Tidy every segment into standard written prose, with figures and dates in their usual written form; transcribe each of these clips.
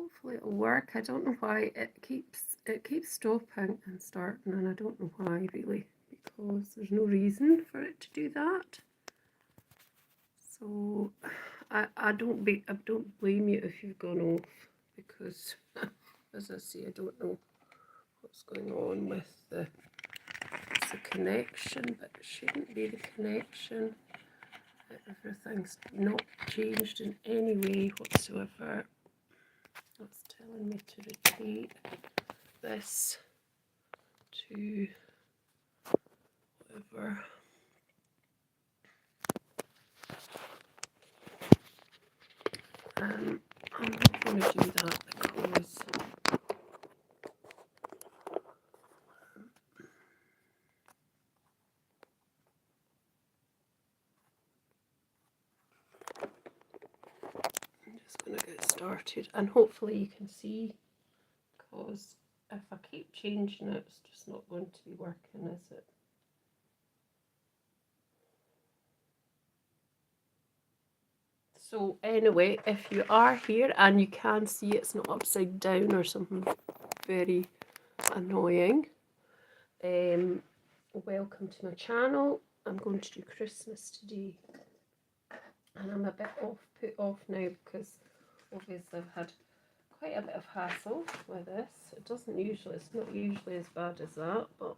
hopefully it'll work. I don't know why it keeps stopping and starting, and I don't know why really, because there's no reason for it to do that. So I don't blame you if you've gone off, because as I say, I don't know what's going on with the connection, but it shouldn't be the connection. Everything's not changed in any way whatsoever. That's telling me to rotate this to whatever. I'm not going to do that because I'm just going to get started, and hopefully you can see, because if I keep changing it, it's just not going to be working, is it? So anyway, if you are here and you can see it's not upside down or something very annoying, welcome to my channel. I'm going to do Christmas today, and I'm a bit put off now because obviously I've had quite a bit of hassle with this. It's not usually as bad as that, but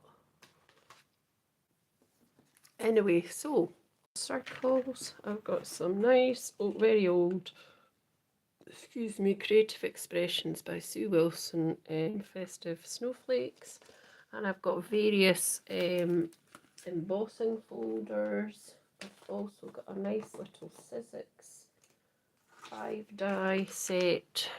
anyway, so circles. I've got some nice, very old, excuse me, Creative Expressions by Sue Wilson festive snowflakes, and I've got various embossing folders. I've also got a nice little Sizzix 5-die set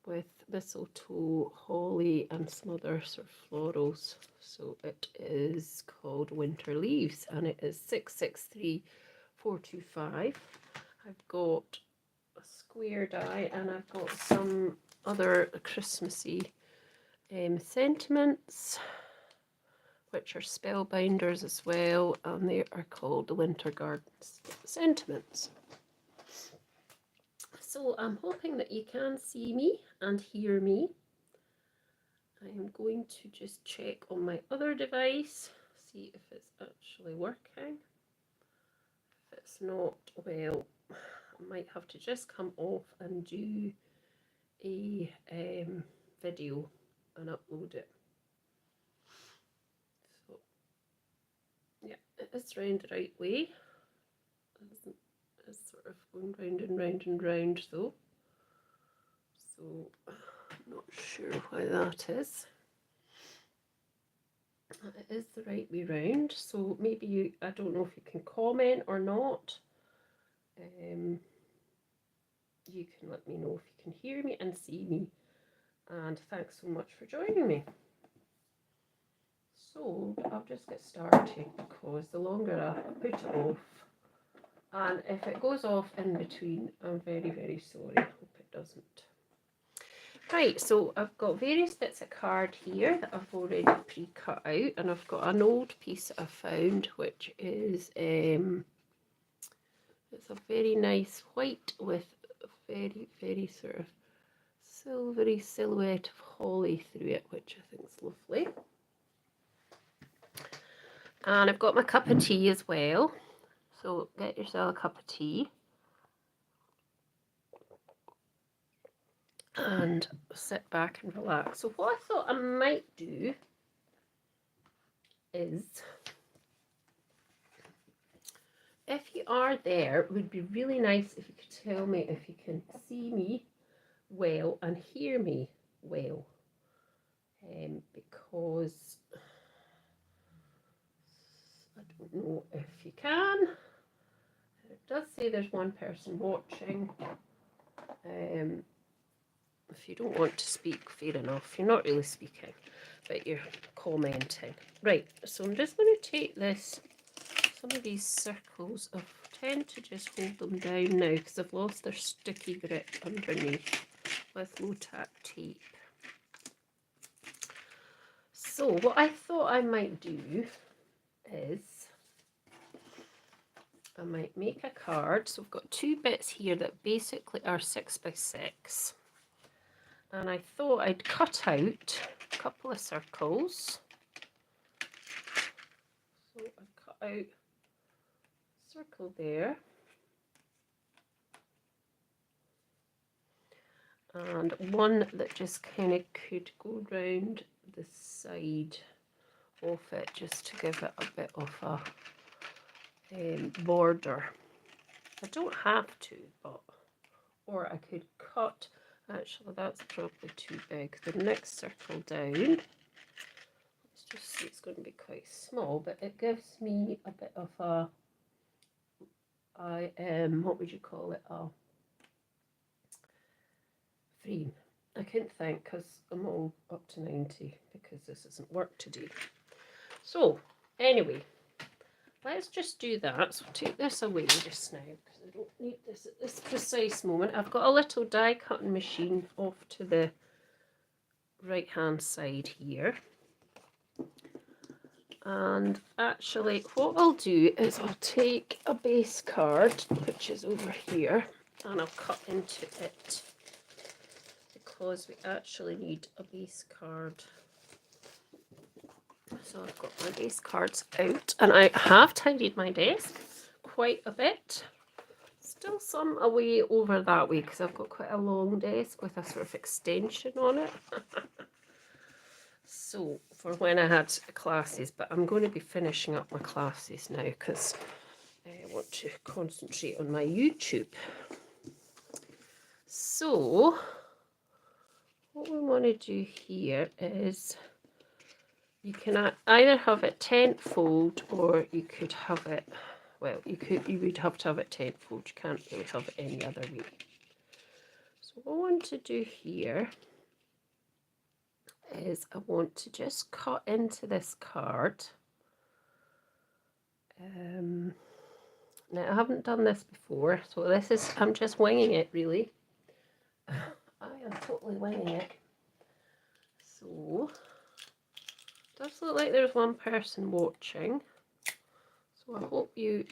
with mistletoe, holly and some other sort of florals. So it is called Winter Leaves, and it is 663425. I've got a square die, and I've got some other Christmassy sentiments, which are spellbinders as well, and they are called the Winter Gardens Sentiments. So I'm hoping that you can see me and hear me. I am going to just check on my other device, see if it's actually working. If it's not, well, I might have to just come off and do a video and upload it. So yeah, it is round the right way. It's sort of going round and round and round though. So I'm not sure why that is. It is the right way round, so maybe you, I don't know if you can comment or not. You can let me know if you can hear me and see me, and thanks so much for joining me. So I'll just get started, because the longer I put it off, and if it goes off in between, I'm very, very sorry. I hope it doesn't. Right, so I've got various bits of card here that I've already pre-cut out, and I've got an old piece that I found, which is it's a very nice white with a very, very sort of silvery silhouette of holly through it, which I think is lovely. And I've got my cup of tea as well, so get yourself a cup of tea and sit back and relax. So what I thought I might do is, if you are there, it would be really nice if you could tell me if you can see me well and hear me well, because I don't know if you can. It does say there's one person watching. If you don't want to speak, fair enough. You're not really speaking, but you're commenting. Right, so I'm just going to take this, some of these circles. I tend to just hold them down now because I've lost their sticky grip underneath with low-tack tape. So what I thought I might do is I might make a card. So I've got two bits here that basically are 6 by 6. And I thought I'd cut out a couple of circles. So I cut out a circle there. And one that just kind of could go round the side of it just to give it a bit of a border. I don't have to, but, or I could cut, actually that's probably too big. The next circle down, let's just see, it's going to be quite small, but it gives me a bit of a, what would you call it, a frame. I couldn't think because I'm all up to 90 because this isn't work to do. So anyway, let's just do that. So take this away just now because I don't need this at this precise moment. I've got a little die cutting machine off to the right hand side here. And actually what I'll do is I'll take a base card, which is over here, and I'll cut into it because we actually need a base card. So I've got my base cards out and I have tidied my desk quite a bit. Still some away over that way because I've got quite a long desk with a sort of extension on it. So for when I had classes, but I'm going to be finishing up my classes now because I want to concentrate on my YouTube. So what we want to do here is you can either have it 10th fold or you could have it, well, you would have to have it 10th fold. You can't really have it any other way. So what I want to do here is I want to just cut into this card. Now I haven't done this before, so this is, I'm just winging it really. I am totally winging it. So it does look like there's one person watching. So I hope you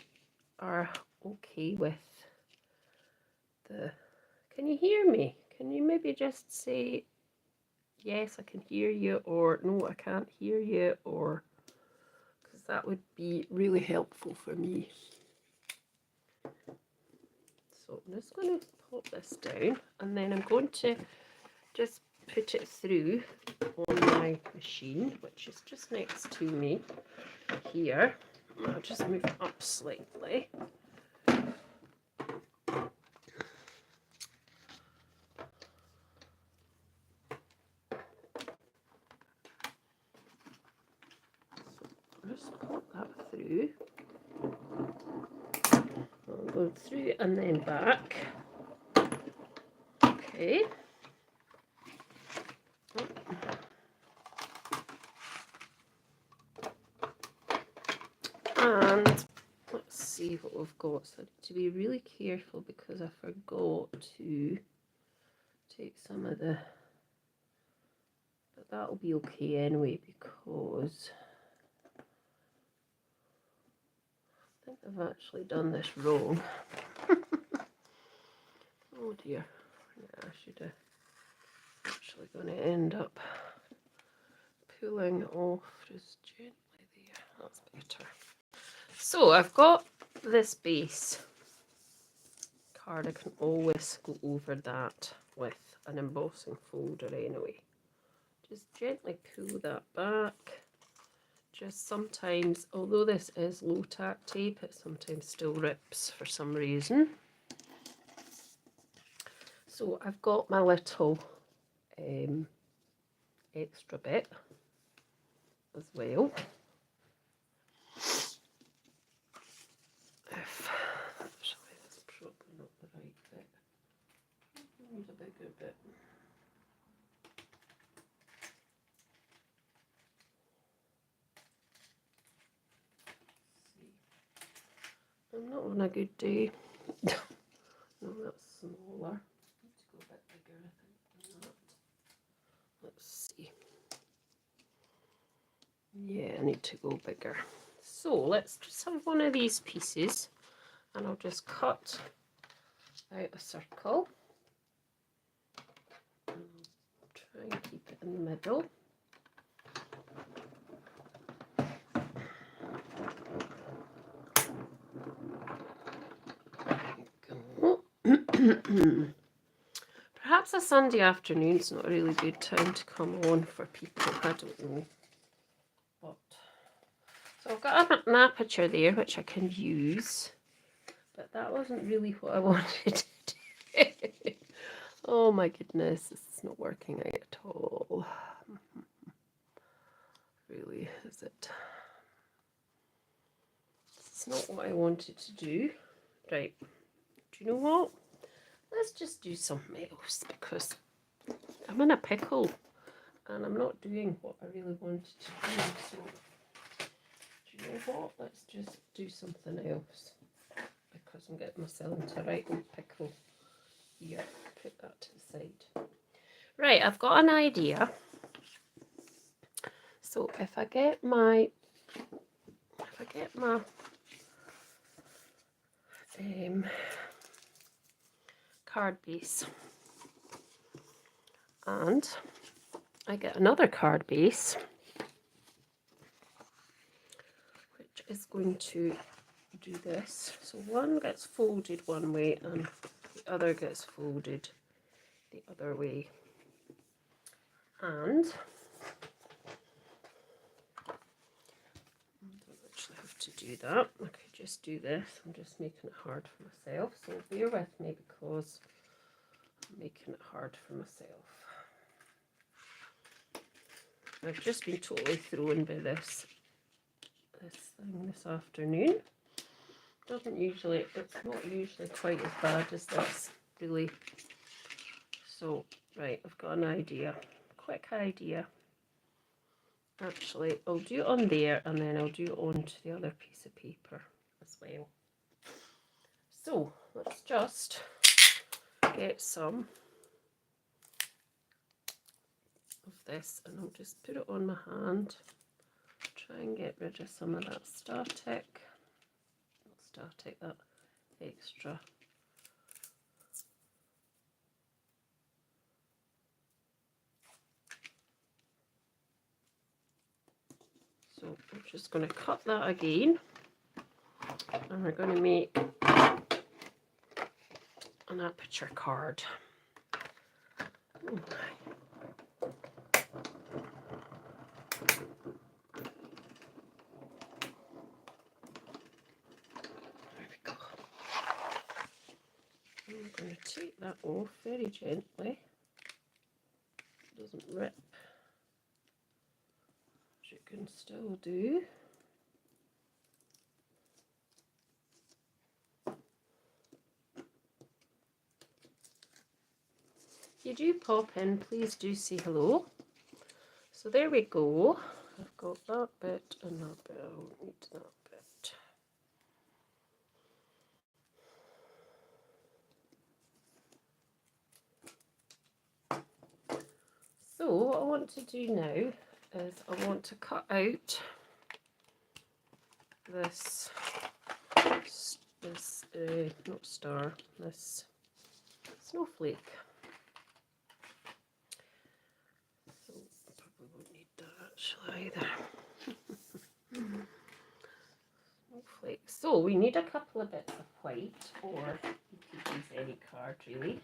are okay with the, can you hear me? Can you maybe just say yes, I can hear you, or no, I can't hear you, or because that would be really helpful for me. So I'm just going to pop this down and then I'm going to just put it through on my machine, which is just next to me here. I'll just move it up slightly. Just pop that through. I'll go through and then back. Okay. And let's see what we've got. So I need to be really careful because I forgot to take some of the, but that'll be okay anyway because I think I've actually done this wrong. Oh dear. Yeah, I should have actually going to end up pulling off just gently there. That's better. So I've got this base card. I can always go over that with an embossing folder anyway. Just gently pull that back. Just sometimes, although this is low tack tape, it sometimes still rips for some reason. So I've got my little extra bit as well. Actually, that's probably not the right bit. I need a bigger bit. I'm not on a good day. No, that's smaller. I need to go a bit bigger, I think, than that. Let's see. Yeah, I need to go bigger. So let's just have one of these pieces and I'll just cut out a circle. And I'll try and keep it in the middle. Perhaps a Sunday afternoon's not a really good time to come on for people, I don't know. But so I've got an aperture there which I can use, but that wasn't really what I wanted to do. Oh my goodness, this is not working out at all. Really, is it? This is not what I wanted to do. Right, do you know what? Let's just do something else because I'm in a pickle and I'm not doing what I really wanted to do. So, do you know what? Let's just do something else because I'm getting myself into a right old pickle here. Put that to the side. Right, I've got an idea. So if I get my card base and I get another card base which is going to do this. So one gets folded one way and the other gets folded the other way. And I don't actually have to do that. I could just do this. I'm just making it hard for myself. So bear with me because I'm making it hard for myself. I've just been totally thrown by this thing this afternoon. It's not usually quite as bad as this, really. So, right, I've got an idea. Quick idea. Actually, I'll do it on there and then I'll do it onto the other piece of paper as well. So, let's just get some of this and I'll just put it on my hand. Try and get rid of some of that that extra. So I'm just going to cut that again and we're going to make an aperture card. Oh my. There we go. I'm going to take that off very gently. It doesn't rip, which it can still do. If you do pop in, please do say hello. So there we go. I've got that bit and that bit. I don't need that bit. So what I want to do now is I want to cut out this not star, this snowflake. So I probably won't need that actually either. Snowflake. So we need a couple of bits of white, or you could use any card really.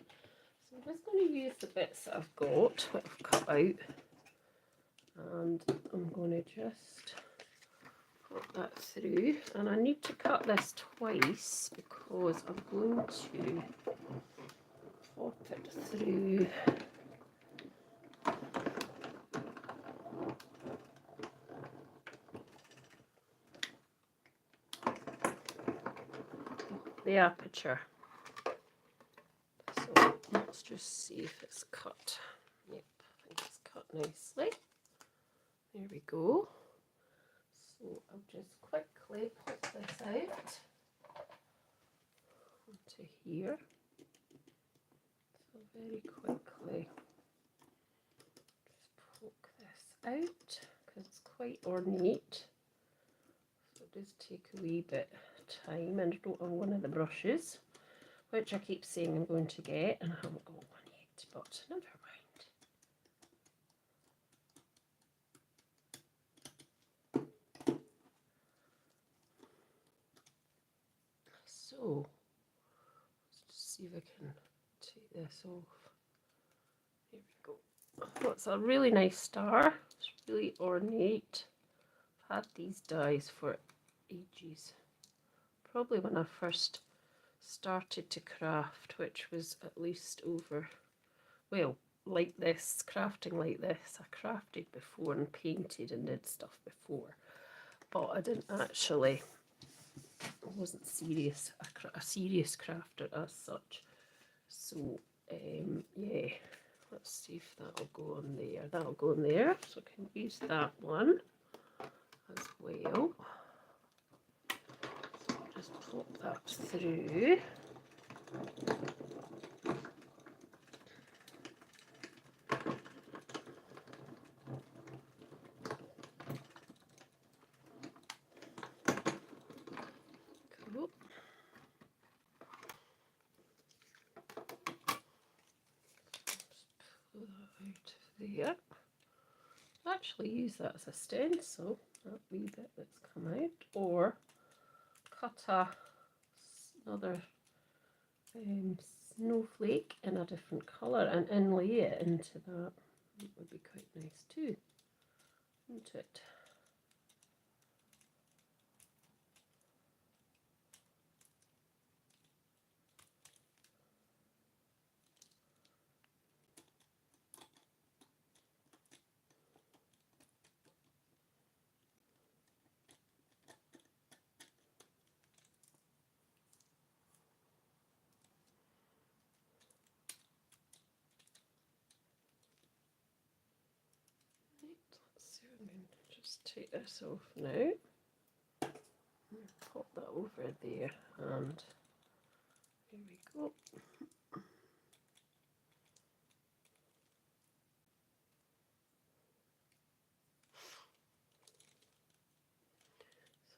So I'm just going to use the bits that I've got, what I've cut out, and I'm going to just put that through. And I need to cut this twice because I'm going to pop it through the aperture. So let's just see if it's cut. Yep, I think it's cut nicely. There we go. So I'll just quickly pop this out onto here. So very quickly just poke this out because it's quite ornate. So it does take a wee bit time and I don't have one of the brushes, which I keep saying I'm going to get, and I haven't got one yet, but never mind. So, let's just see if I can take this off. Here we go. Oh, it's a really nice star. It's really ornate. I've had these dies for ages. Probably when I first started to craft, which was at least over, well, like this, crafting like this. I crafted before and painted and did stuff before, but I didn't actually, I wasn't serious, a serious crafter as such. So, yeah, let's see if that'll go on there. That'll go on there, so I can use that one as well. So just pop that through. Cool. Pull that out of there. Actually use that as a stencil, that wee bit that's come out, or cut another snowflake in a different colour and inlay it into that. It would be quite nice too, wouldn't it? Let's see if I can just take this off now. Pop that over there, and here we go.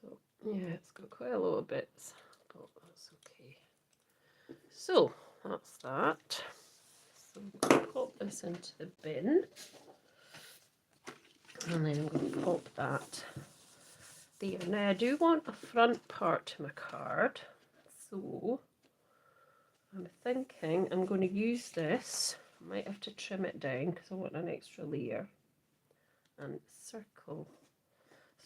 So yeah, it's got quite a lot of bits, but that's okay. So that's that. So I'm going to pop this into the bin, and then I'm going to pop that there. Now I do want a front part to my card, so I'm thinking I'm going to use this. I might have to trim it down because I want an extra layer, and circle.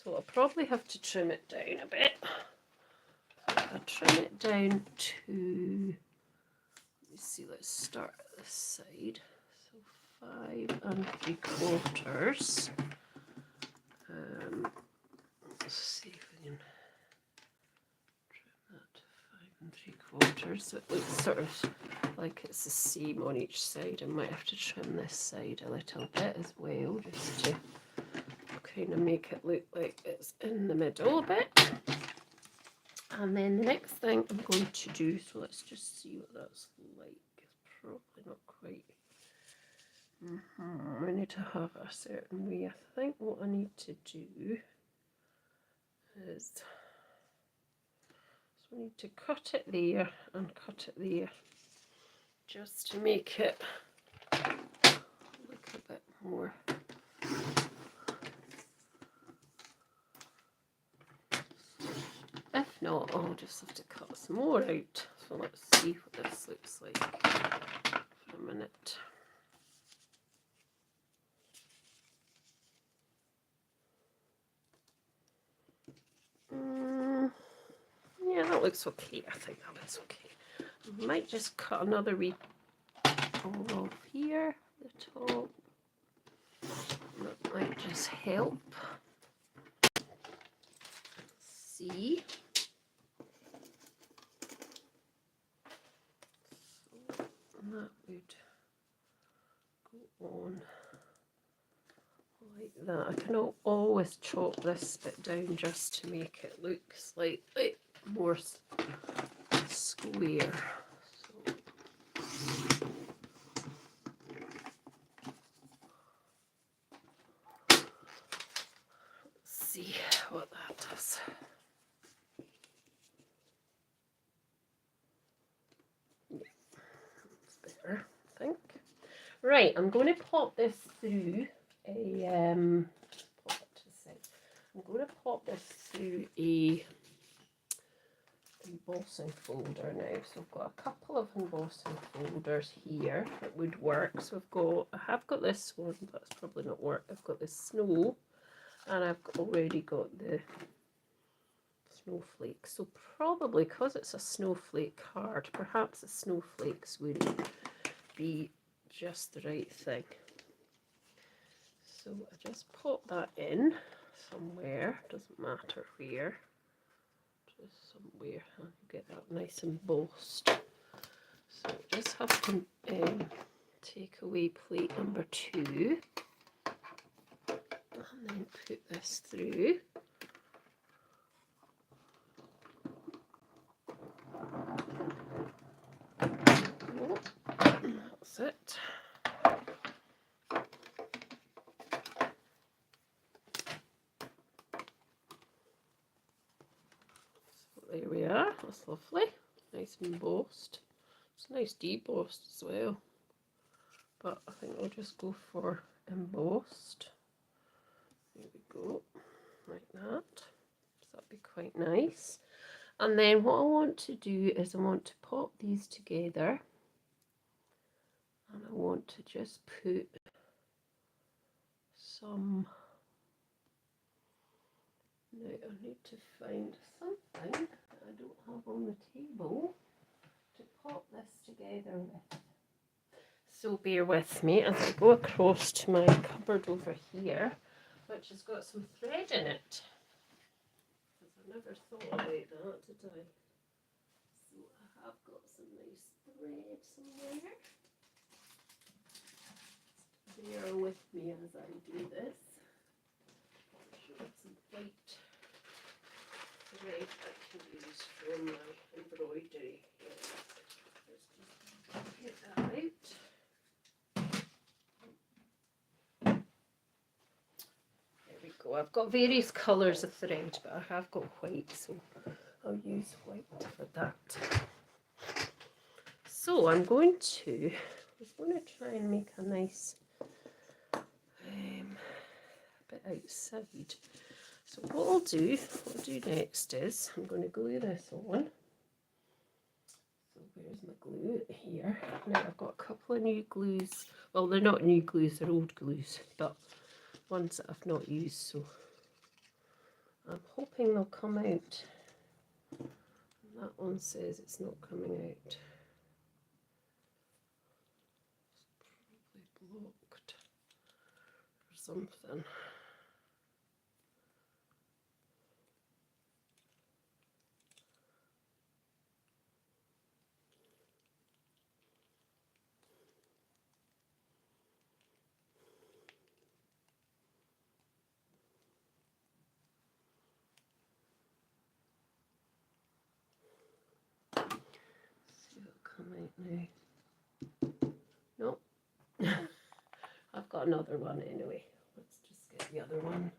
So I'll probably have to trim it down a bit. I'll trim it down to, let me see, let's start at this side. So 5 3/4. Let's see if we can trim that to 5 3/4. So it looks sort of like it's the same on each side. I might have to trim this side a little bit as well, just to kind of make it look like it's in the middle a bit. And then the next thing I'm going to do, so let's just see what that's like. It's probably not quite. I need to have a certain way. I think what I need to do is, so I need to cut it there and cut it there, just to make it look a bit more. If not, I'll just have to cut some more out. So let's see what this looks like for a minute. Yeah, that looks okay. I think that looks okay. I might just cut another wee hole off here, the top. That might just help. Let's see. So that would go on like that. I can always chop this bit down just to make it look slightly more square. So let's see what that does. better, I think. Right, I'm going to pop this through a pop it to the side. I'm going to pop this through a embossing folder now. So I've got a couple of embossing folders here that would work. So I have got this one, but it's probably not work. I've got the snow, and I've already got the snowflakes. So probably because it's a snowflake card, perhaps the snowflakes wouldn't be just the right thing. So I just pop that in somewhere, doesn't matter where, just somewhere, and get that nice embossed. So just have to take away plate number 2 and then put this through. Oh, that's it. There we are, that's lovely, nice embossed. It's nice debossed as well, but I think I'll just go for embossed. There we go, like that. So that'd be quite nice. And then what I want to do is I want to pop these together, and I want to just put some. Now I need to find something that I don't have on the table to pop this together with. So bear with me as I go across to my cupboard over here, which has got some thread in it. Because I never thought about that, did I? So I have got some nice thread somewhere. Bear with me as I do this. I've got some white thread I can use for my embroidery. Let's just get that out. There we go. I've got various colours of thread, but I have got white, so I'll use white for that. So I'm going to try and make a nice bit outside. So what I'll do next is I'm going to glue this on. So where's my glue? Here. Now I've got a couple of new glues. Well, they're not new glues, they're old glues, but ones that I've not used, so I'm hoping they'll come out. That one says it's not coming out. It's probably blocked or something. See if it'll come out now. Nope. I've got another one anyway. Let's just get the other one.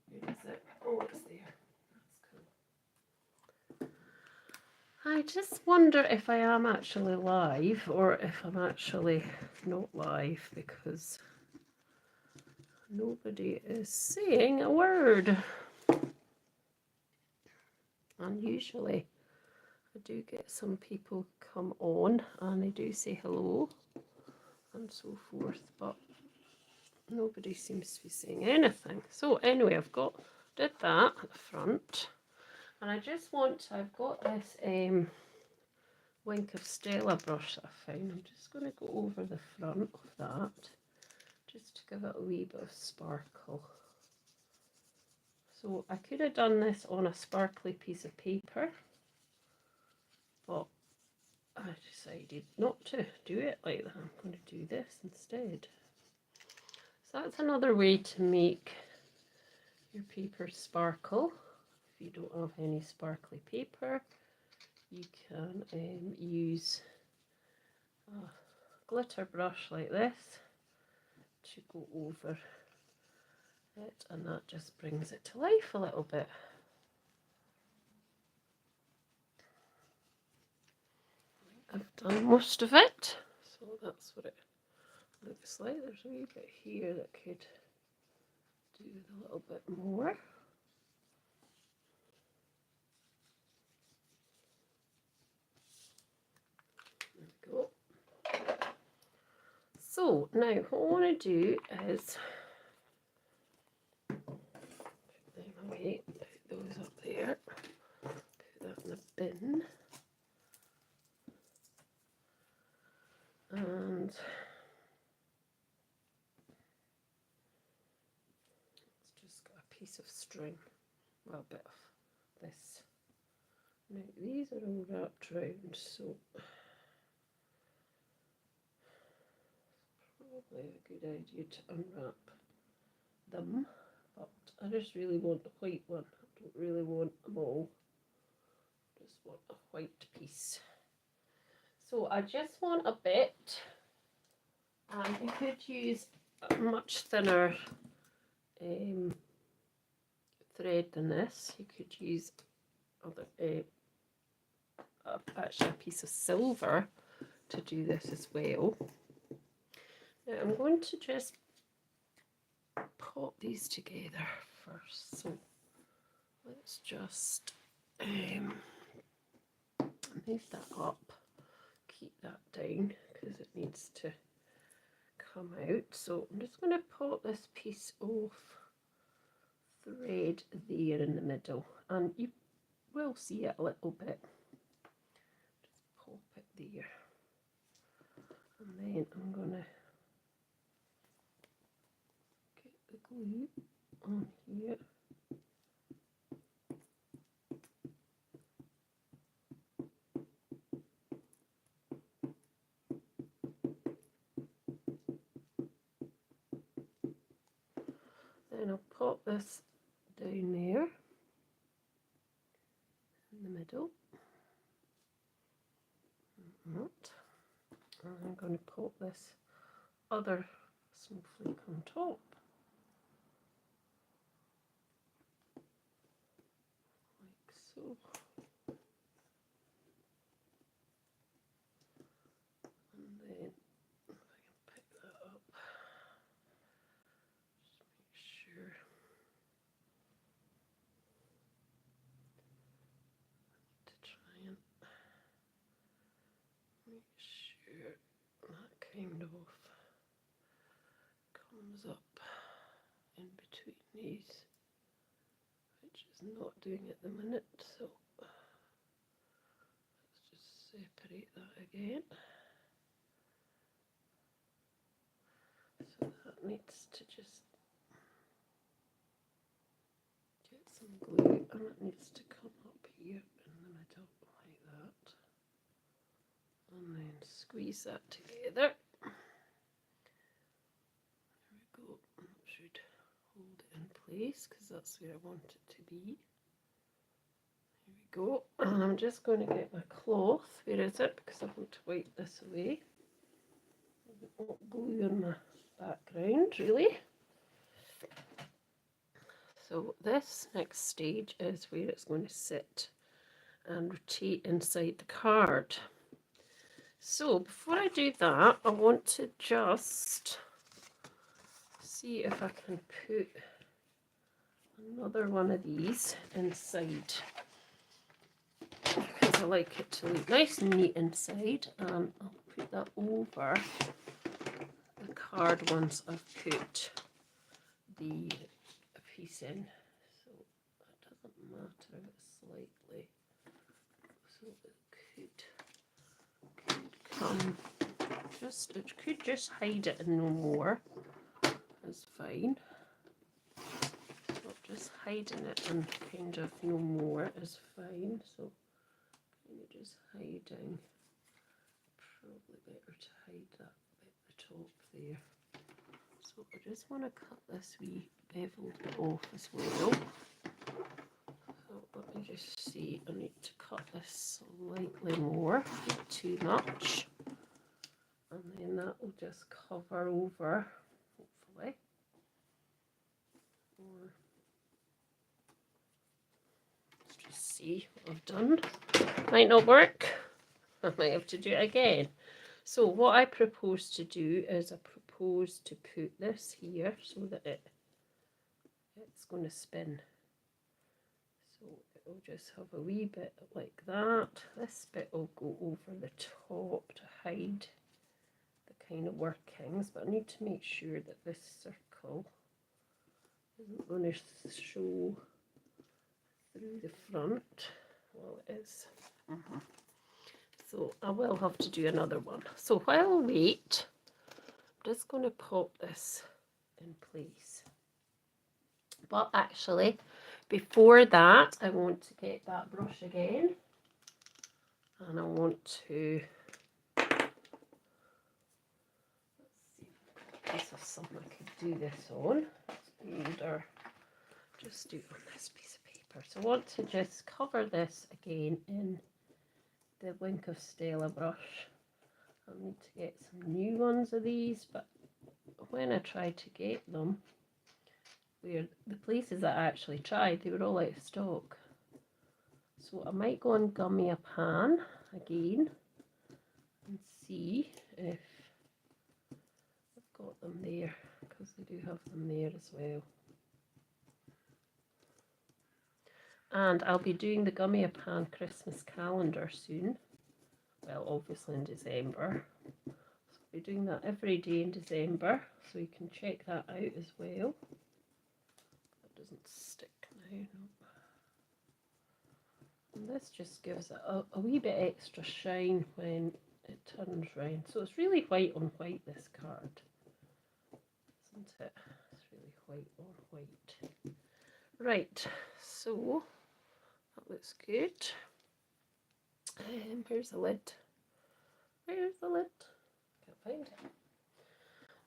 Where is it? Oh, it's there. That's cool. I just wonder if I am actually live or if I'm actually not live, because nobody is saying a word. And usually I do get some people come on and they do say hello and so forth, but nobody seems to be saying anything. So anyway, did that at the front, and I just I've got this Wink of Stella brush that I found. I'm just going to go over the front of that just to give it a wee bit of sparkle. So I could have done this on a sparkly piece of paper, but I decided not to do it like that. I'm going to do this instead. So that's another way to make your paper sparkle. If you don't have any sparkly paper, you can use a glitter brush like this to go over it, and that just brings it to life a little bit. I've done most of it, so that's what it looks like. There's a wee bit here that could do with a little bit more. There we go. So now what I want to do is put them away, put those up there, put that in the bin, and let's just get a piece of string, well, a bit of this. Now these are all wrapped round, so probably a good idea to unwrap them, but I just really want the white one. I don't really want them all. Just want a white piece. So I just want a bit, and you could use a much thinner thread than this. You could use other actually a piece of silver to do this as well. Now I'm going to just pop these together first. So let's just move that up, keep that down because it needs to come out. So I'm just going to pop this piece of thread there in the middle, and you will see it a little bit. Just pop it there, and then I'm going to get the glue on here. Then I'll pop this down there in the middle. And I'm going to pop this other snowflake on top. Like so. And then if I can pick that up, just make sure to try and make sure that kind of comes up in between these, which is not doing at the minute, so let's just separate that again. So that needs to just get some glue, and it needs to come up here in the middle like that, and then squeeze that together. There we go. That should hold it in place because that's where I want it to be. Here we go. And I'm just going to get my cloth. Where is it? Because I want to wipe this away. I've got glue on my background, really. So this next stage is where it's going to sit and rotate inside the card. So before I do that, I want to just see if I can put another one of these inside, because I like it to look nice and neat inside, and I'll put that over the card once I've put the piece in, so it doesn't matter slightly, so it could come just, it could just hide it and no more, is fine. So just hiding it and kind of no more is fine, so kind of just hiding, probably better to hide that bit at the top there. So I just want to cut this wee bevel bit off as well. So let me just see, I need to cut this slightly more, not too much, and then that will just cover over, hopefully. Or let's just see what I've done. Might not work. I might have to do it again. So what I propose to do is I propose to put this here so that it's going to spin. So it'll just have a wee bit like that. This bit will go over the top to hide the kind of workings, but I need to make sure that this circle isn't going to show through the front. Well, it is. So I will have to do another one. So while I wait, I'm just going to pop this in place. But actually, before that, I want to get that brush again. And I want to, let's see if I have something I could do this on. It's older. Just do it on this piece of paper. So I want to just cover this again in the Wink of Stella brush. I need to get some new ones of these, but when I tried to get them, where the places I actually tried, they were all out of stock. So I might go on Gummy a Pan again and see if I've got them there, because they do have them there as well. And I'll be doing the Gummy a Pan Christmas calendar soon. Well, obviously in December. So I'll be doing that every day in December, so you can check that out as well. That doesn't stick now. No. And this just gives it a wee bit extra shine when it turns round. So it's really white on white, this card, isn't it? It's really white on white. Right, so that looks good. Where's the lid? Where's the lid? Can't find it.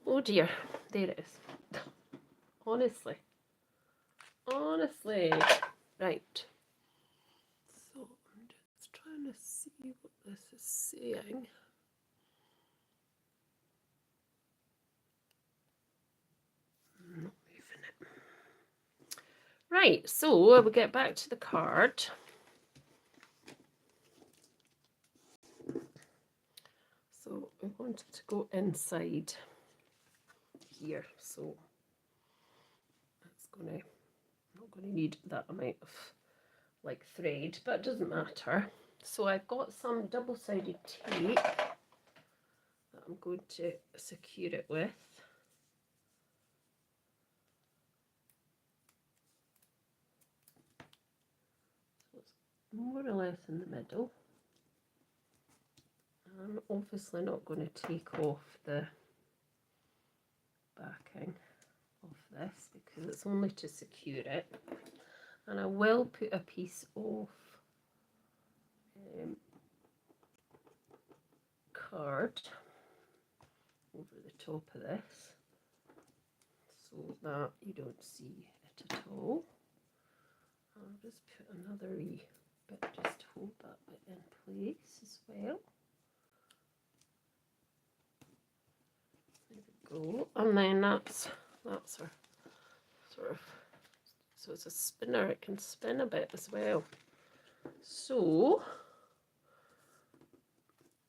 Oh dear, there it is. Honestly. Right. So I'm just trying to see what this is saying. I'm not moving it. Right, so we'll get back to the card. So we wanted to go inside here, so it's not going to need that amount of like thread, but it doesn't matter. So I've got some double-sided tape that I'm going to secure it with. So it's more or less in the middle. I'm obviously not going to take off the backing of this because it's only to secure it. And I will put a piece of card over the top of this so that you don't see it at all. I'll just put another wee bit just to hold that bit in place as well. There we go. And then that's our sort of, so it's a spinner, it can spin a bit as well. So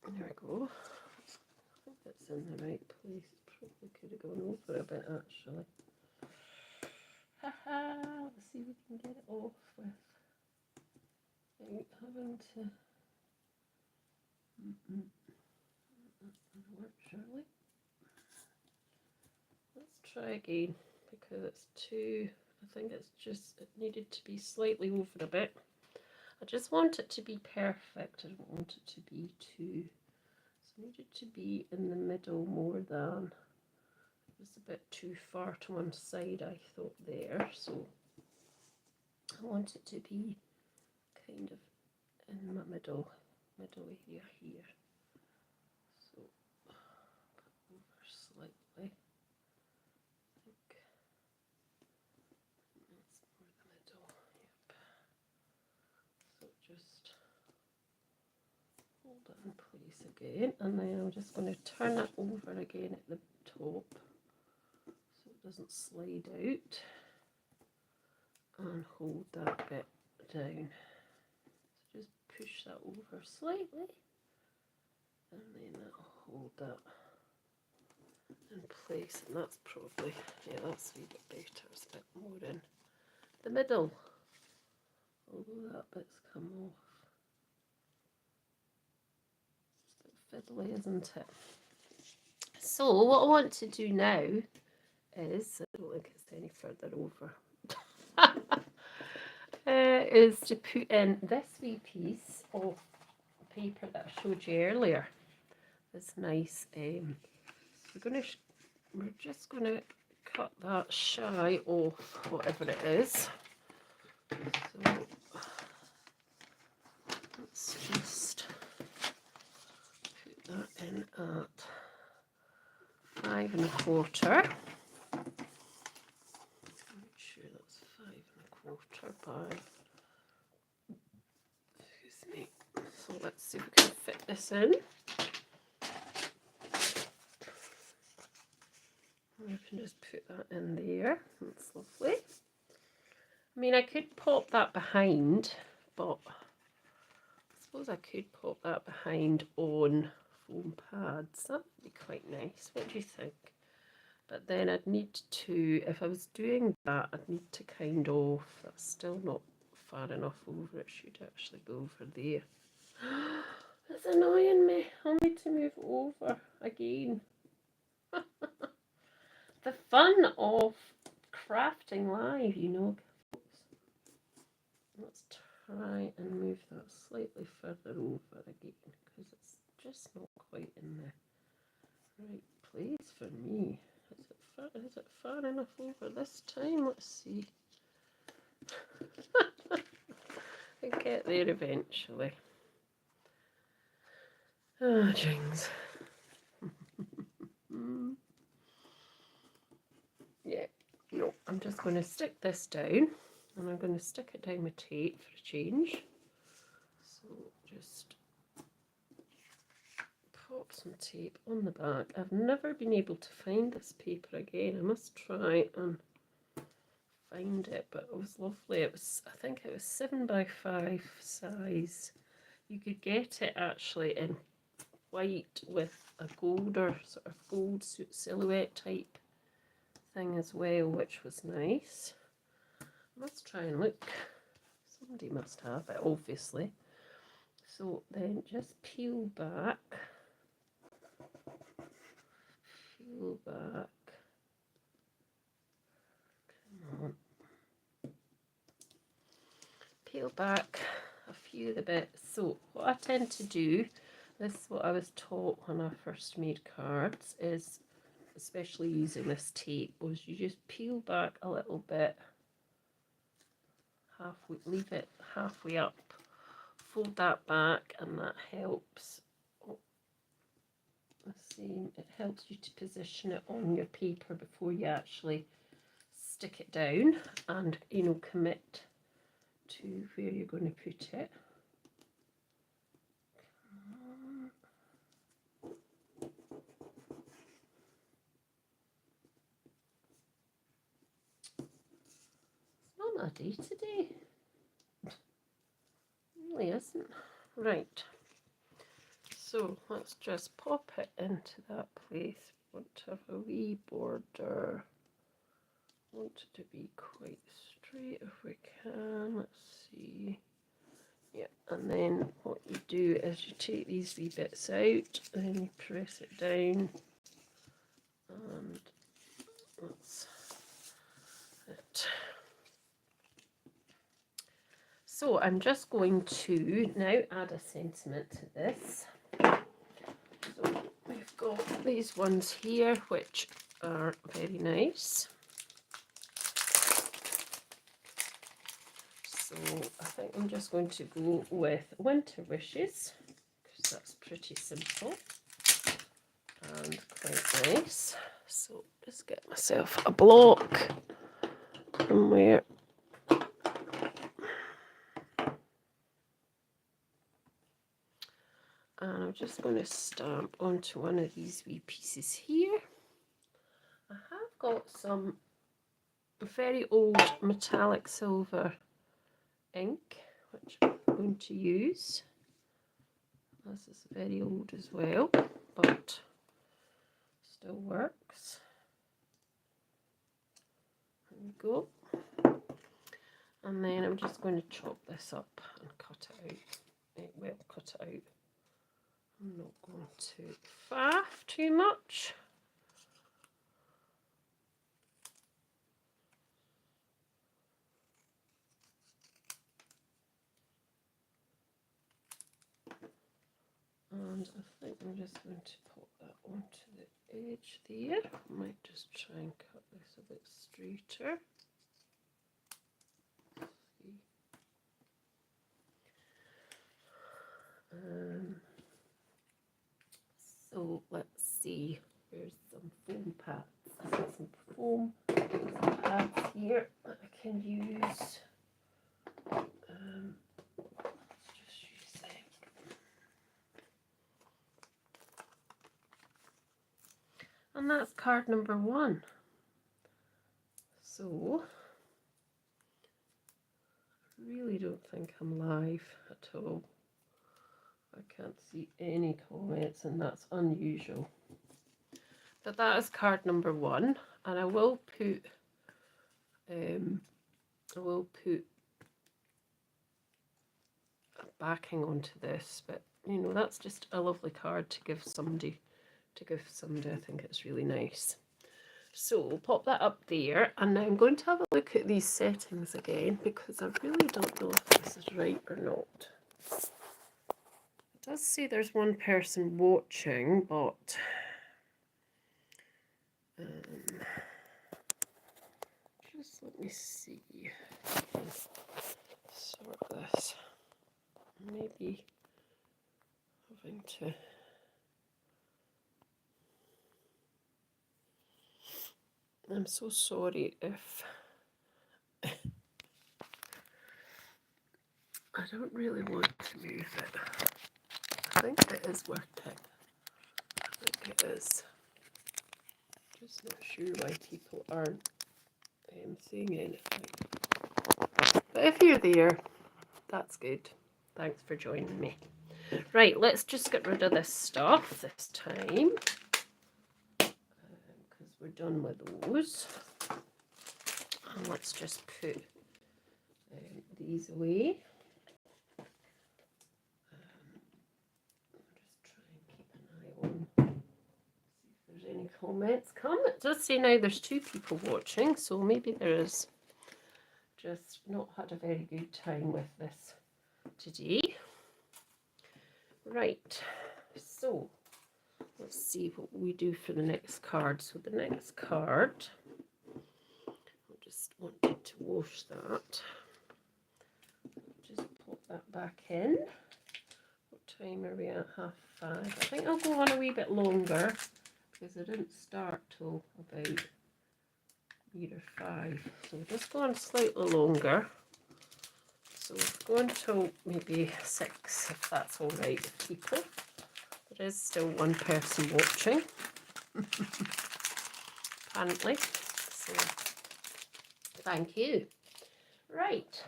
there we go. I think that's in the right place. Probably could have gone over a bit actually. Haha, let's see if we can get it off without having to. That doesn't work, Shirley. Let's try again because it's too. I think it's just, it needed to be slightly over a bit. I just want it to be perfect. I don't want it to be too. So it needed to be in the middle more than. It was a bit too far to one side, I thought there. So I want it to be kind of in my middle area here. So over slightly. I think that's more the middle. Yep. So just hold it in place again, and then I'm just going to turn it over again at the top so it doesn't slide out, and hold that bit down. So just push that over slightly, and then that'll hold that in place, and that's probably, yeah, that's a wee bit better. It's a bit more in the middle, although that bit's come off. It's a bit fiddly, isn't it? So what I want to do now is, I don't think it's any further over, is to put in this wee piece of paper that I showed you earlier. This nice, we're just going to cut that shy off whatever it is. So let's just put that in at 5 1/4. Make sure that's 5 1/4 by, excuse me. So let's see if we can fit this in. We can just put that in there. That's lovely. I mean, I could pop that behind, but I suppose I could pop that behind on foam pads. That would be quite nice. What do you think? But then I'd need to, if I was doing that, I'd need to kind of, that's still not far enough over. It should actually go over there. It's annoying me. I'll need to move over again. The fun of crafting live, you know. Let's try and move that slightly further over again, because it's just not quite in the right place for me. Is it far enough over this time? Let's see. I'll get there eventually. Ah, jings. Yeah, no, I'm just going to stick this down, and I'm going to stick it down with tape for a change. So just pop some tape on the back. I've never been able to find this paper again. I must try and find it, but it was lovely. It was, I think it was 7 by 5 size. You could get it actually in white with a gold or sort of gold silhouette type thing as well, which was nice. I must try and look. Somebody must have it, obviously. So then just peel back. Peel back. Come on. Peel back a few of the bits. So what I tend to do, this is what I was taught when I first made cards, is especially using this tape, was you just peel back a little bit, halfway, leave it halfway up, fold that back, and that helps. Let's see, it helps you to position it on your paper before you actually stick it down, and you know, commit to where you're going to put it. It's not my day today. It really isn't. Right. So let's just pop it into that place. We want to have a wee border. Want it to be quite straight if we can. Let's see. Yeah, and then what you do is you take these wee bits out, and then you press it down, and that's it. So I'm just going to now add a sentiment to this. So we've got these ones here, which are very nice. So I think I'm just going to go with Winter Wishes, because that's pretty simple and quite nice. So just get myself a block somewhere. And I'm just going to stamp onto one of these wee pieces here. I have got some very old metallic silver ink, which I'm going to use. This is very old as well, but still works. There we go. And then I'm just going to chop this up and cut it out. Well, cut it out. I'm not going to faff too much. And I think I'm just going to pop that onto the edge there. I might just try and cut this a bit straighter. So let's see, there's some foam pads. I've got some foam pads here that I can use. Just use them. And that's card number 1. So I really don't think I'm live at all. I can't see any comments, and that's unusual. But that is card number 1, and I will put a backing onto this. But you know, that's just a lovely card to give somebody. I think it's really nice. So we'll pop that up there, and now I'm going to have a look at these settings again, because I really don't know if this is right or not. It does say there's one person watching, but just let me see. Sort this. Maybe having to. I'm so sorry if I don't really want to move it. I think it is working. I think it is. Just not sure why people aren't saying anything. But if you're there, that's good. Thanks for joining me. Right, let's just get rid of this stuff this time. Because we're done with those. And let's just put these away. Any comments come. It does say now there's 2 people watching, so maybe there is just not had a very good time with this today. Right, so let's see what we do for the next card. So the next card, I just wanted to wash that. Just pop that back in. What time are we at? 5:30. I think I'll go on a wee bit longer, because I didn't start till about 5. So we'll just go on slightly longer. So we'll go until maybe 6, if that's all right with people. There is still one person watching, apparently. So thank you. Right.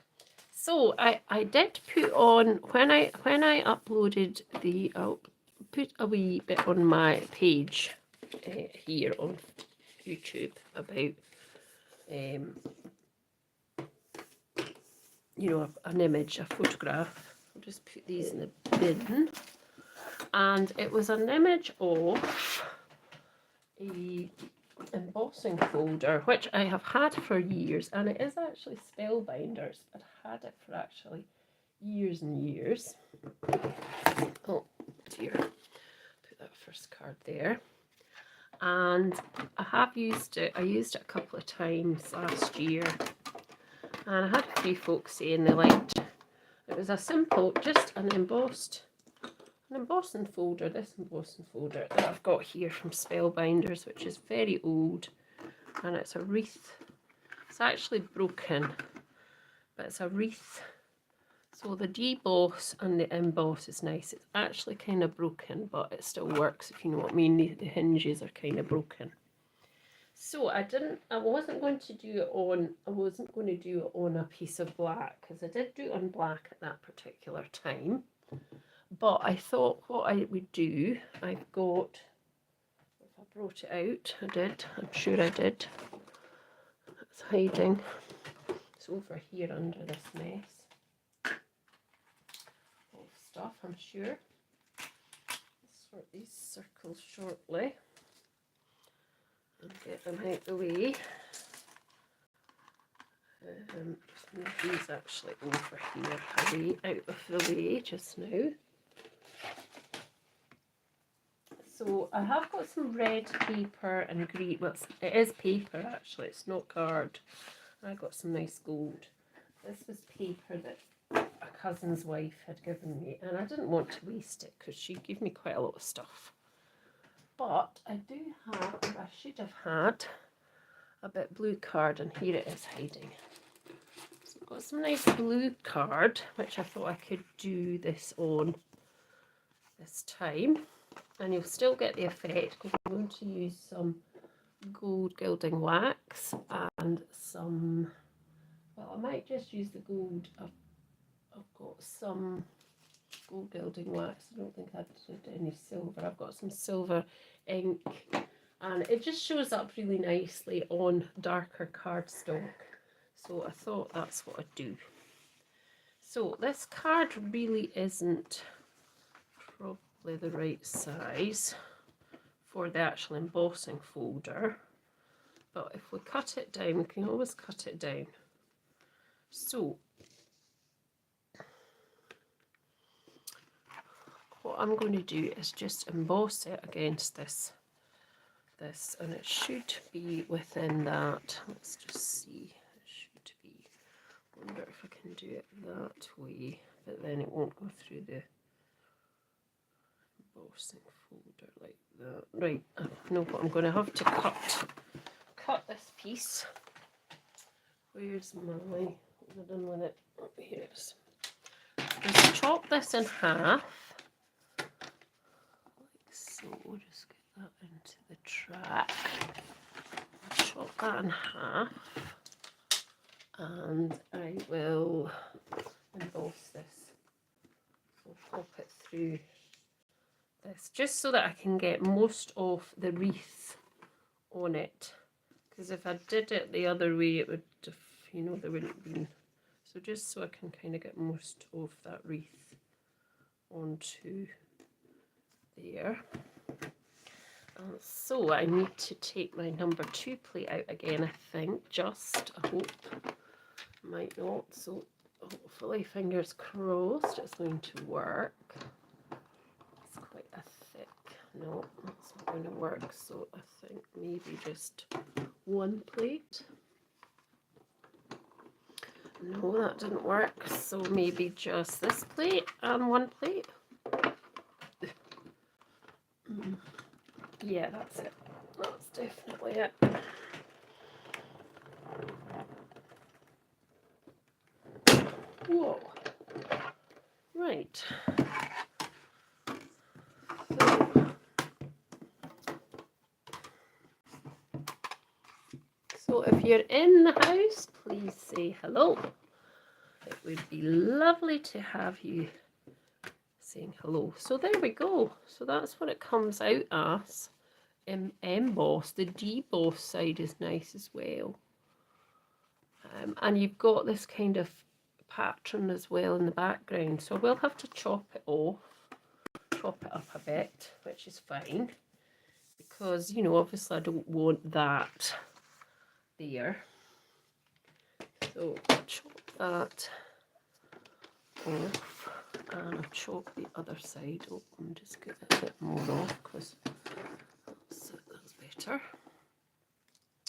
So I did put on, when I uploaded I'll put a wee bit on my page here on YouTube about you know, an image, a photograph. I'll just put these in the bin. And it was an image of a embossing folder, which I have had for years, and it is actually Spellbinders. I've had it for actually years and years. Oh dear, put that first card there. And I have used it. I used it a couple of times last year, and I had a few folks saying they liked it. It was a simple, just an embossing folder, this embossing folder that I've got here from Spellbinders, which is very old, and it's a wreath. It's actually broken, but it's a wreath. So the deboss and the emboss is nice. It's actually kind of broken, but it still works, if you know what I mean. The hinges are kind of broken. So I wasn't going to do it on a piece of black, because I did do it on black at that particular time. But I thought what I would do, I've got, if I brought it out. I did. I'm sure I did. It's hiding. It's over here under this mess of stuff, I'm sure. I'll sort these circles shortly and get them out the way. Just move these actually over here, away, out of the way just now. So I have got some red paper and green, well it is paper actually, it's not card. I got some nice gold. This was paper that a cousin's wife had given me, and I didn't want to waste it because she gave me quite a lot of stuff. But I do have, I should have had a bit blue card, and here it is hiding. So I've got some nice blue card, which I thought I could do this on this time. And you'll still get the effect because I'm going to use some gold gilding wax and some, well I might just use the gold. I've got some gold gilding wax. I don't think I did any silver. I've got some silver ink, and it just shows up really nicely on darker cardstock. So I thought that's what I'd do. So this card really isn't probably the right size for the actual embossing folder, but if we cut it down, we can always cut it down. So what I'm going to do is just emboss it against this, and it should be within that. Let's just see. It should be. I wonder if I can do it that way, but then it won't go through the embossing folder like that. Right, I know what I'm going to have to cut this piece. Where's my, what have I done with it? Oh, here it is. Just chop this in half. So we'll just get that into the track. Chop that in half, and I will emboss this. So pop it through this, just so that I can get most of the wreath on it. Because if I did it the other way, it would, you know, there wouldn't have been. So just so I can kind of get most of that wreath onto there. So I need to take my number 2 plate out again, I think, just, I hope, might not, so hopefully, fingers crossed, it's going to work. It's quite a thick, no, that's not going to work, so I think maybe just 1 plate. No, that didn't work, so maybe just this plate and 1 plate. Yeah, that's it. That's definitely it. Whoa. Right. So if you're in the house, please say hello. It would be lovely to have you saying hello. So there we go. So that's what it comes out as. Embossed. The deboss side is nice as well. And you've got this kind of pattern as well in the background. So we'll have to chop it off, chop it up a bit, which is fine. Because, you know, obviously I don't want that there. So chop that off. And I'll chop the other side. Oh, I'm just getting a bit more off because that's better.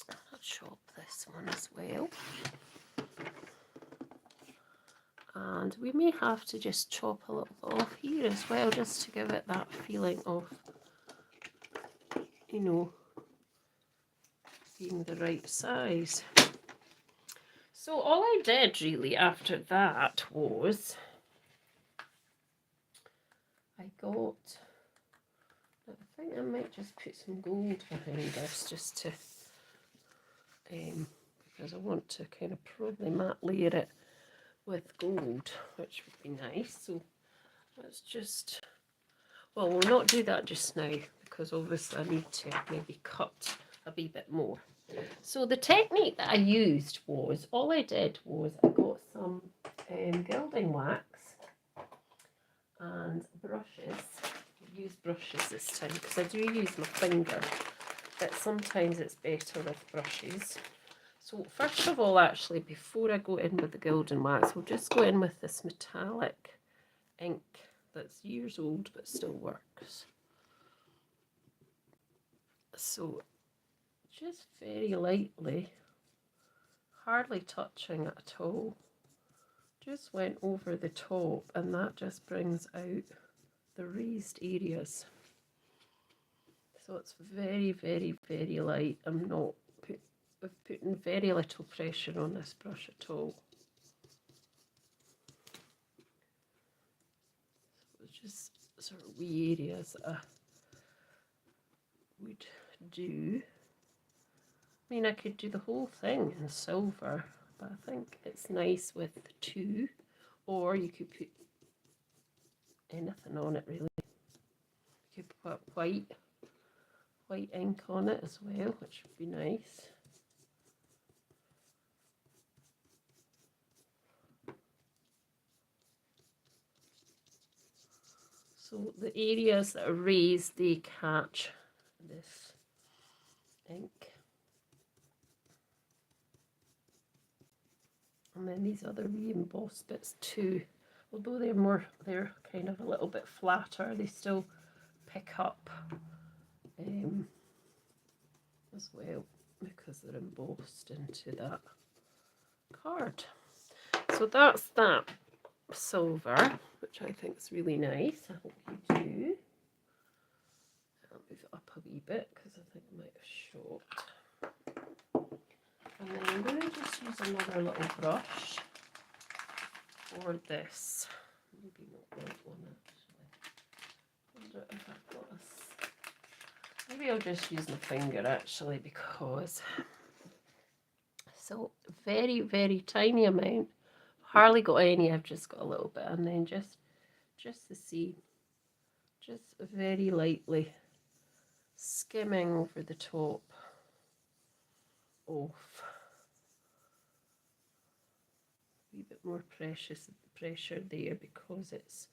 I'll chop this one as well. And we may have to just chop a little off here as well, just to give it that feeling of, you know, being the right size. So all I did really after that was I think I might just put some gold behind this just to, because I want to kind of probably matte layer it with gold, which would be nice. So let's just, well, we'll not do that just now because obviously I need to maybe cut a wee bit more. So the technique that I used was, all I did was I got some gilding wax and brushes. I use brushes this time because I do use my finger, but sometimes it's better with brushes. So first of all, actually, before I go in with the gilding wax, we'll just go in with this metallic ink that's years old but still works. So just very lightly, hardly touching it at all, just went over the top, and that just brings out the raised areas. So it's very, very, very light. I'm not putting very little pressure on this brush at all. So it's just sort of wee areas that I would do. I mean, I could do the whole thing in silver, but I think it's nice with two, or you could put anything on it really. You could put white ink on it as well, which would be nice. So the areas that are raised, they catch this ink. And then these other re-embossed bits too, although they're kind of a little bit flatter, they still pick up as well because they're embossed into that card. So that's that silver, which I think is really nice. I hope you do. I'll move it up a wee bit because I think it might have short. And then I'm going to just use another little brush for this. Maybe not that one actually. I wonder if I've got a... Maybe I'll just use my finger actually, because... So very, very tiny amount. Hardly got any, I've just got a little bit. And then just to see, just very lightly skimming over the top of. A wee bit more pressure there because it's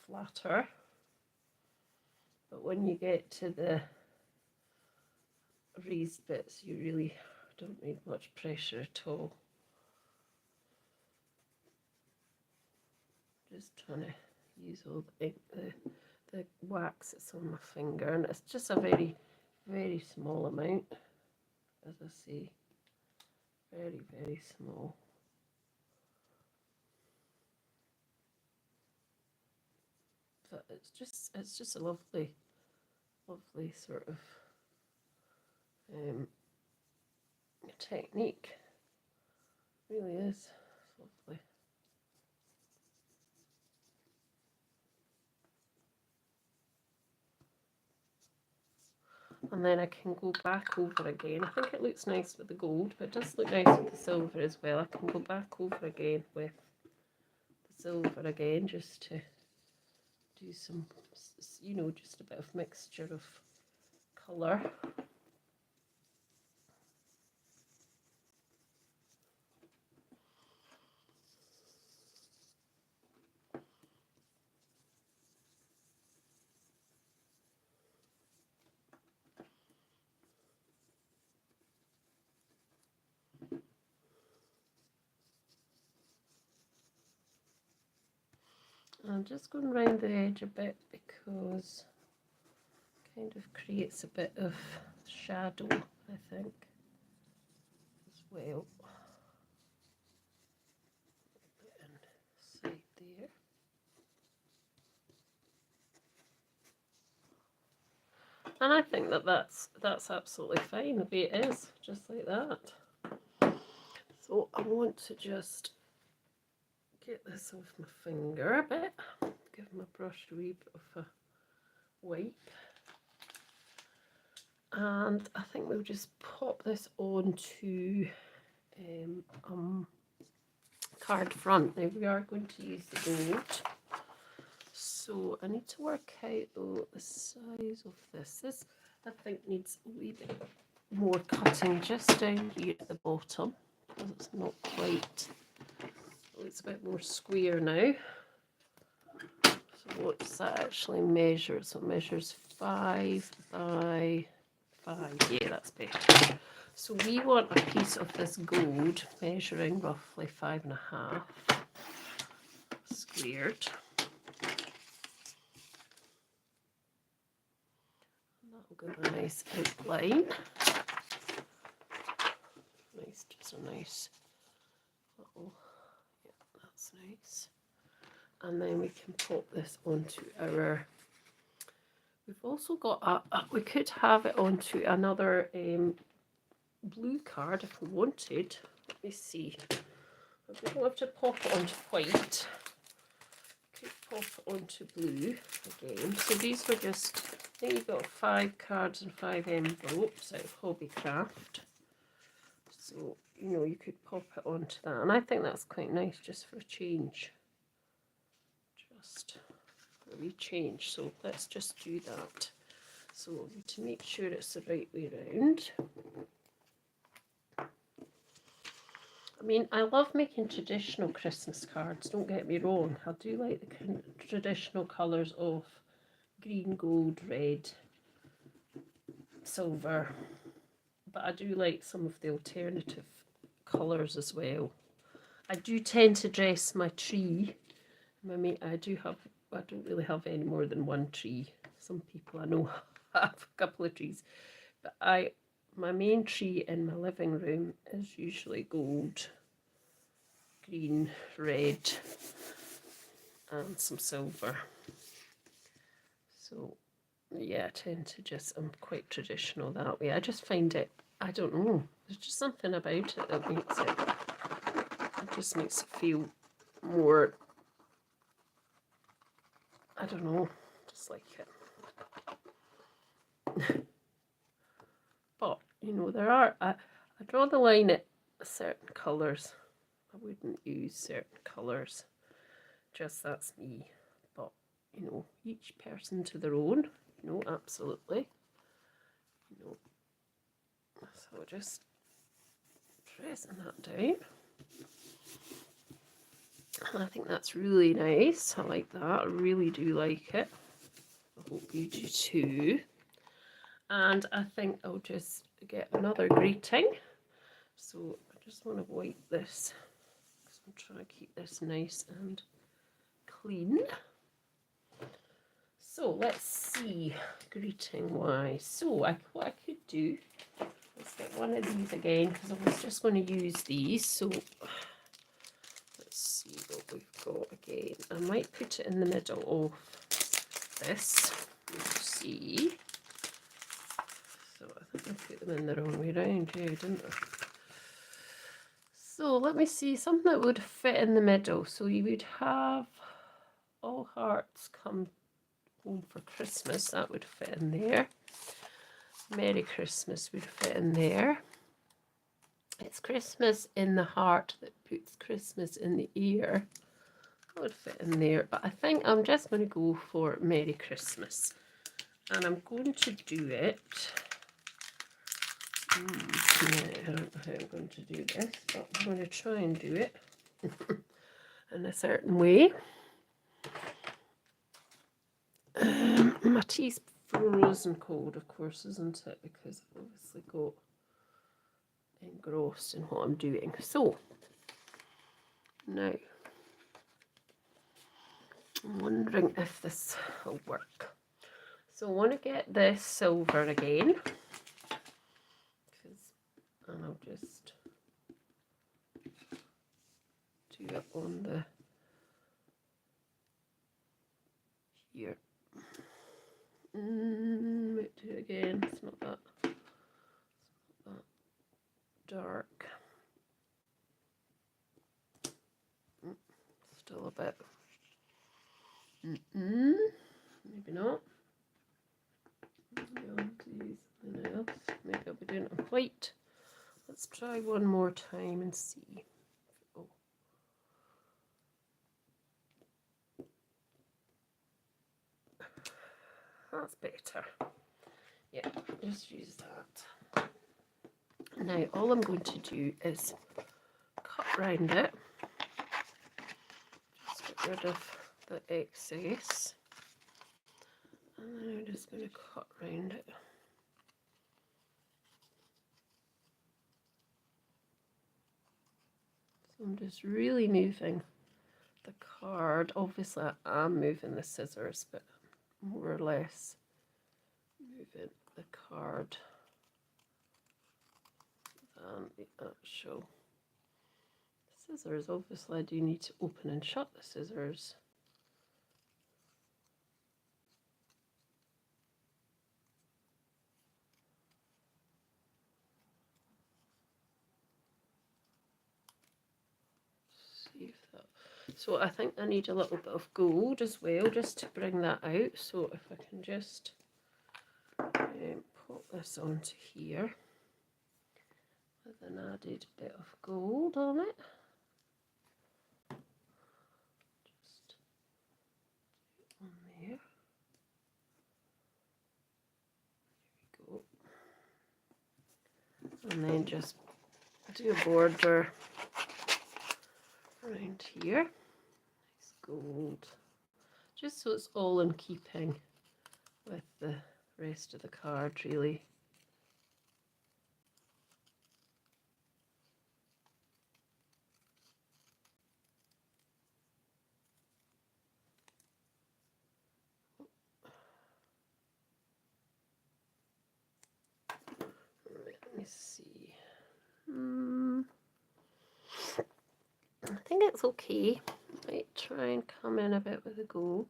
flatter. But when you get to the raised bits, you really don't need much pressure at all. Just trying to use all the ink, the wax that's on my finger, and it's just a very, very small amount, as I say, very, very small. But it's just a lovely sort of technique. It really is lovely. And then I can go back over again. I think it looks nice with the gold, but it does look nice with the silver as well. I can go back over again with the silver again, just to do some, you know, just a bit of mixture of colour. I'm just going round the edge a bit because it kind of creates a bit of shadow, I think, as well. Side there. And I think that that's absolutely fine the way it is, just like that. So I want to just get this off my finger a bit, give my brush a wee bit of a wipe, and I think we'll just pop this onto card front. Now we are going to use the gold, So I need to work out though the size of this. This I think needs a wee bit more cutting just down here at the bottom because it's not quite. Oh, it's a bit more square now. So what does that actually measure? So it measures 5 by 5. Yeah, that's better. So we want a piece of this gold measuring roughly 5.5 squared. That'll give a nice outline. Nice, just a nice little, yeah, that's nice. And then we can pop this onto our, we've also got we could have it onto another blue card if we wanted. Let me see. We don't have to pop it onto white. Could pop it onto blue again. So these were just, I think you've got 5 cards and 5 envelopes out of Hobbycraft. So, you know, you could pop it onto that. And I think that's quite nice just for a change. Just for a wee change. So let's just do that. So to make sure it's the right way round. I mean, I love making traditional Christmas cards, don't get me wrong. I do like the traditional colours of green, gold, red, silver. But I do like some of the alternative colours as well. I do tend to dress my tree. I don't really have any more than one tree. Some people I know have a couple of trees. But my main tree in my living room is usually gold, green, red, and some silver. So yeah, I tend to I'm quite traditional that way. I just find it, I don't know, there's just something about it that just makes it feel more, I don't know, just like it. But, you know, I draw the line at certain colours. I wouldn't use certain colours. Just that's me. But, you know, each person to their own. You know, absolutely. You know, so just pressing that down. And I think that's really nice. I like that. I really do like it. I hope you do too. And I think I'll just get another greeting. So I just want to wipe this because I'm trying to keep this nice and clean. So let's see, greeting wise. So what I could do, let's get one of these again because I was just going to use these. So let's see what we've got again. I might put it in the middle of this. Let's see. So I think I put them in the wrong way round here, didn't I? So let me see, something that would fit in the middle. So you would have All Hearts Come Home for Christmas, that would fit in there. Merry Christmas would fit in there. It's Christmas in the heart that puts Christmas in the ear. That would fit in there, but I think I'm just going to go for Merry Christmas. And I'm going to do it. I don't know how I'm going to do this, but I'm going to try and do it in a certain way. My tea's frozen cold, of course, isn't it? Because I've obviously got engrossed in what I'm doing. So, now, I'm wondering if this will work. So I want to get this silver again. And I'll just do it on the here. Might do it again. It's not that dark. Still a bit. Maybe not. Maybe I'll be doing it on white. Let's try one more time and see. Oh. That's better. Yeah, just use that. Now all I'm going to do is cut round it. Just get rid of the excess. And then I'm just going to cut round it. So I'm just really moving the card. Obviously I'm moving the scissors, but more or less moving the card than the actual scissors. Obviously I do need to open and shut the scissors. See if that... So I think I need a little bit of gold as well, just to bring that out. So if I can just pop this onto here with an added bit of gold on it. Just on there. There we go. And then just do a border around here. Nice gold. Just so it's all in keeping with the rest of the card, really. Let me see. I think it's okay. Might try and come in a bit with the gold.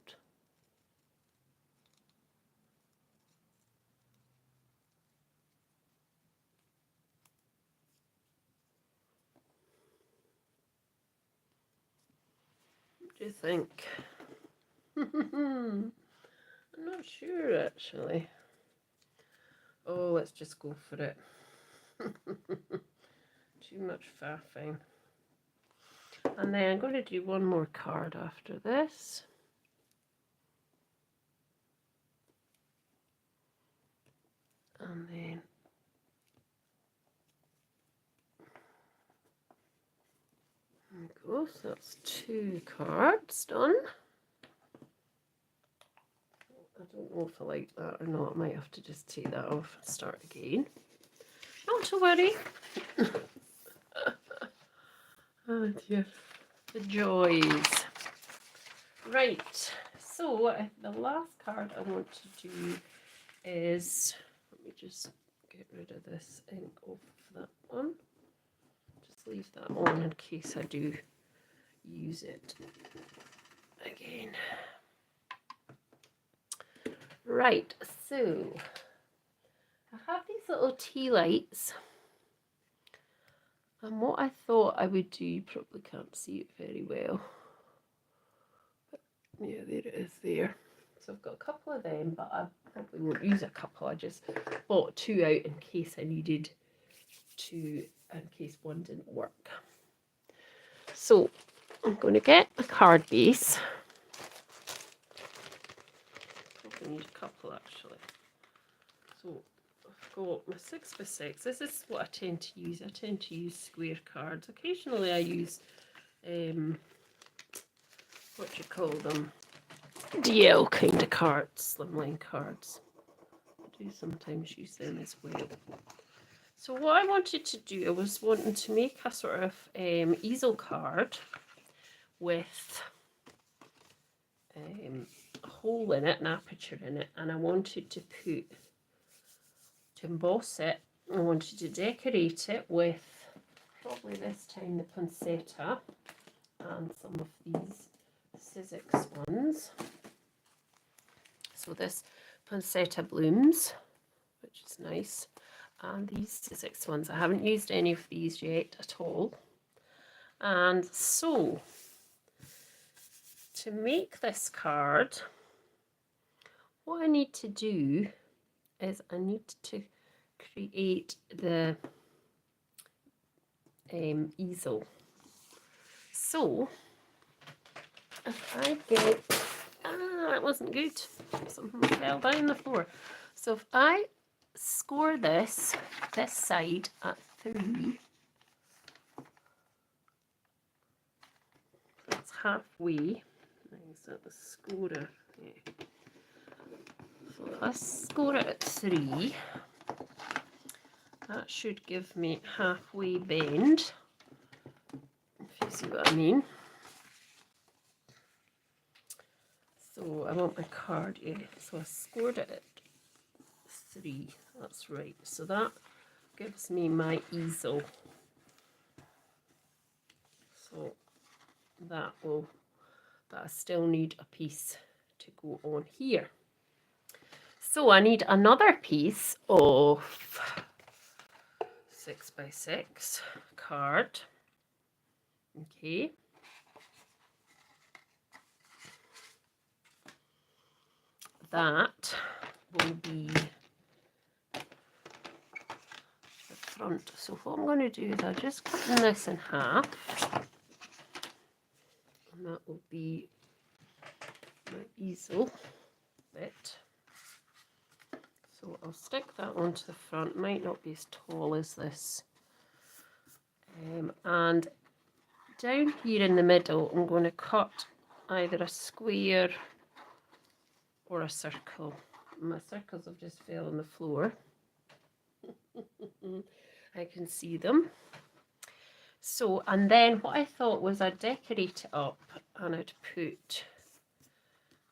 What do you think? I'm not sure actually. Oh, let's just go for it. Too much faffing. And then I'm going to do one more card after this. And then there we go. So that's 2 cards done. I don't know if I like that or not. I might have to just take that off and start again. Not to worry. Oh dear. The joys. Right. So the last card I want to do is, let me just get rid of this ink off that one. Just leave that on in case I do use it again. Right, so I have these little tea lights, and what I thought I would do, you probably can't see it very well, but yeah, there it is there. So I've got a couple of them, but I probably won't use a couple. I just bought 2 out in case I needed to, in case one didn't work. So I'm going to get a card base. Probably need a couple actually. So I've got my 6x6. This is what I tend to use. I tend to use square cards. Occasionally I use what do you call them? DL kind of cards, slimline cards. I do sometimes use them as well. So what I wanted to do, I was wanting to make a sort of easel card with a hole in it, an aperture in it, and I wanted to emboss it. I wanted to decorate it with probably this time the poinsettia and some of these Sizzix ones. So this poinsettia blooms, which is nice, and these Sizzix ones. I haven't used any of these yet at all. And so to make this card, what I need to do is I need to create the easel. So if I get that wasn't good. Something fell down the floor. So if I score this side at 3, that's halfway. Is that the scorer? Yeah. So if I score it at 3, that should give me halfway bend, if you see what I mean. So I want my card, yeah. So I scored it at 3, that's right. So that gives me my easel. So that I still need a piece to go on here. So I need another piece of 6x6 card. Okay. That will be the front. So what I'm going to do is I'm just cutting this in half. And that will be my easel bit. So I'll stick that onto the front. Might not be as tall as this. And down here in the middle, I'm going to cut either a square or a circle. My circles have just fell on the floor. I can see them. So, and then what I thought was I'd decorate it up and I'd put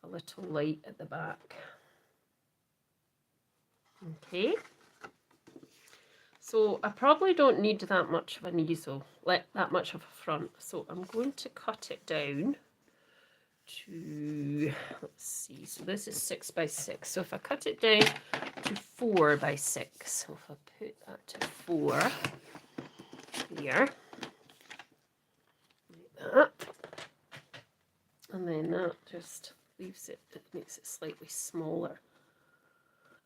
a little light at the back. Okay. So I probably don't need that much of an easel, that much of a front. So I'm going to cut it down to, let's see, so this is 6x6. So if I cut it down to 4x6, so if I put that to 4 here, like that, and then that just leaves it, it makes it slightly smaller.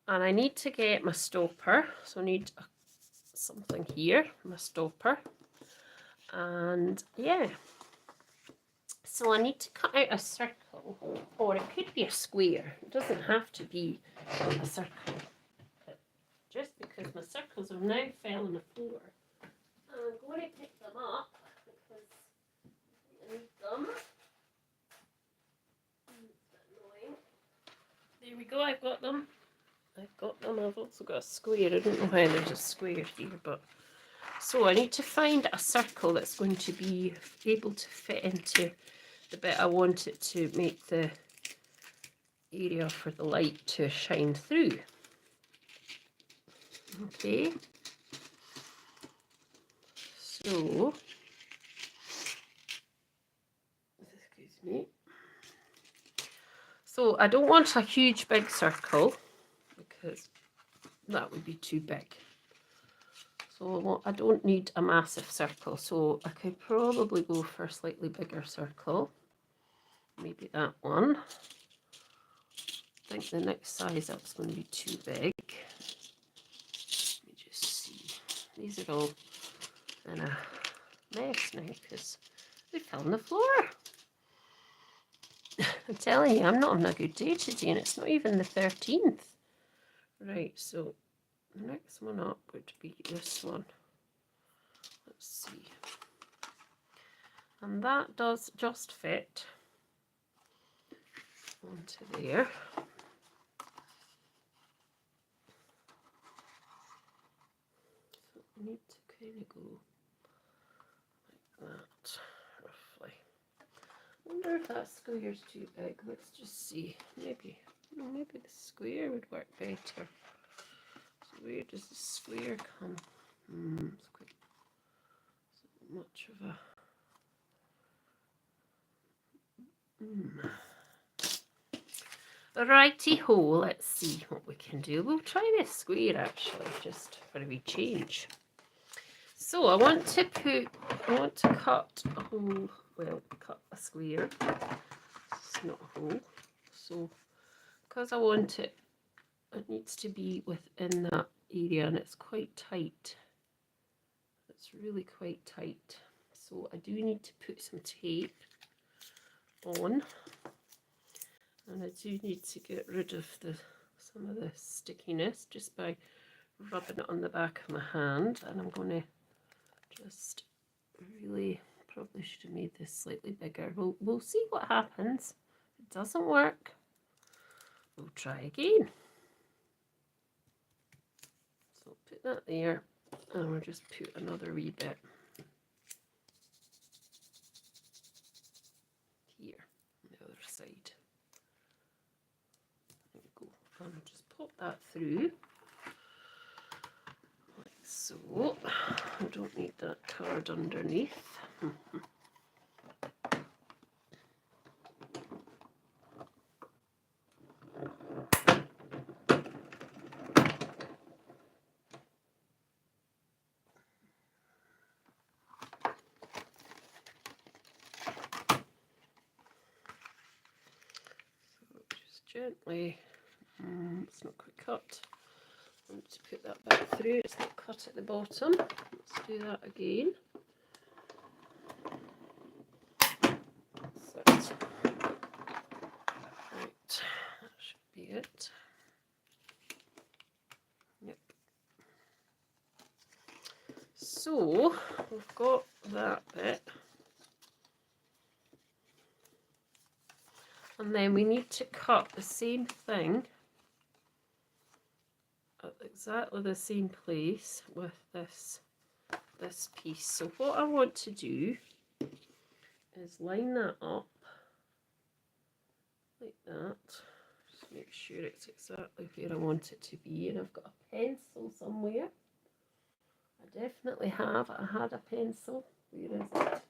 And I need to get my stopper, so I need something here, my stopper, and yeah. So I need to cut out a circle, or it could be a square. It doesn't have to be a circle. But just because my circles have now fell on the floor, I'm going to pick them up because I need them. There we go, I've got them. I've also got a square. I don't know why there's a square here, but so I need to find a circle that's going to be able to fit into the bit I want it to make the area for the light to shine through. Okay. So, excuse me. So I don't want a huge big circle because that would be too big. So I don't need a massive circle. So I could probably go for a slightly bigger circle. Maybe that one. I think the next size up is going to be too big. Let me just see. These are all in a mess now because they fell on the floor. I'm telling you, I'm not on a good day today, and it's not even the 13th. Right, so the next one up would be this one. Let's see. And that does just fit onto there. So I need to kind of go like that, roughly. I wonder if that square's too big. Let's just see. Maybe the square would work better. So where does the square come? It's quite so much of a righty-ho, let's see what we can do. We'll try this square actually, just for a wee change. So I want to cut a hole, well, cut a square. It's not a hole. So because I want it, it needs to be within that area, and it's quite tight. It's really quite tight. So I do need to put some tape on. And I do need to get rid of some of the stickiness just by rubbing it on the back of my hand. And I'm going to just really, probably should have made this slightly bigger. We'll see what happens. If it doesn't work, we'll try again. So put that there, and we'll just put another wee bit here on the other side. There we go. And just pop that through like so. I don't need that card underneath. Gently, it's not quite cut. I want to put that back through, it's not cut at the bottom. Let's do that again. That's it. Right, that should be it. Yep. So, we've got that bit. And then we need to cut the same thing at exactly the same place with this piece. So what I want to do is line that up like that. Just make sure it's exactly where I want it to be. And I've got a pencil somewhere. I definitely have. I had a pencil. Where is it?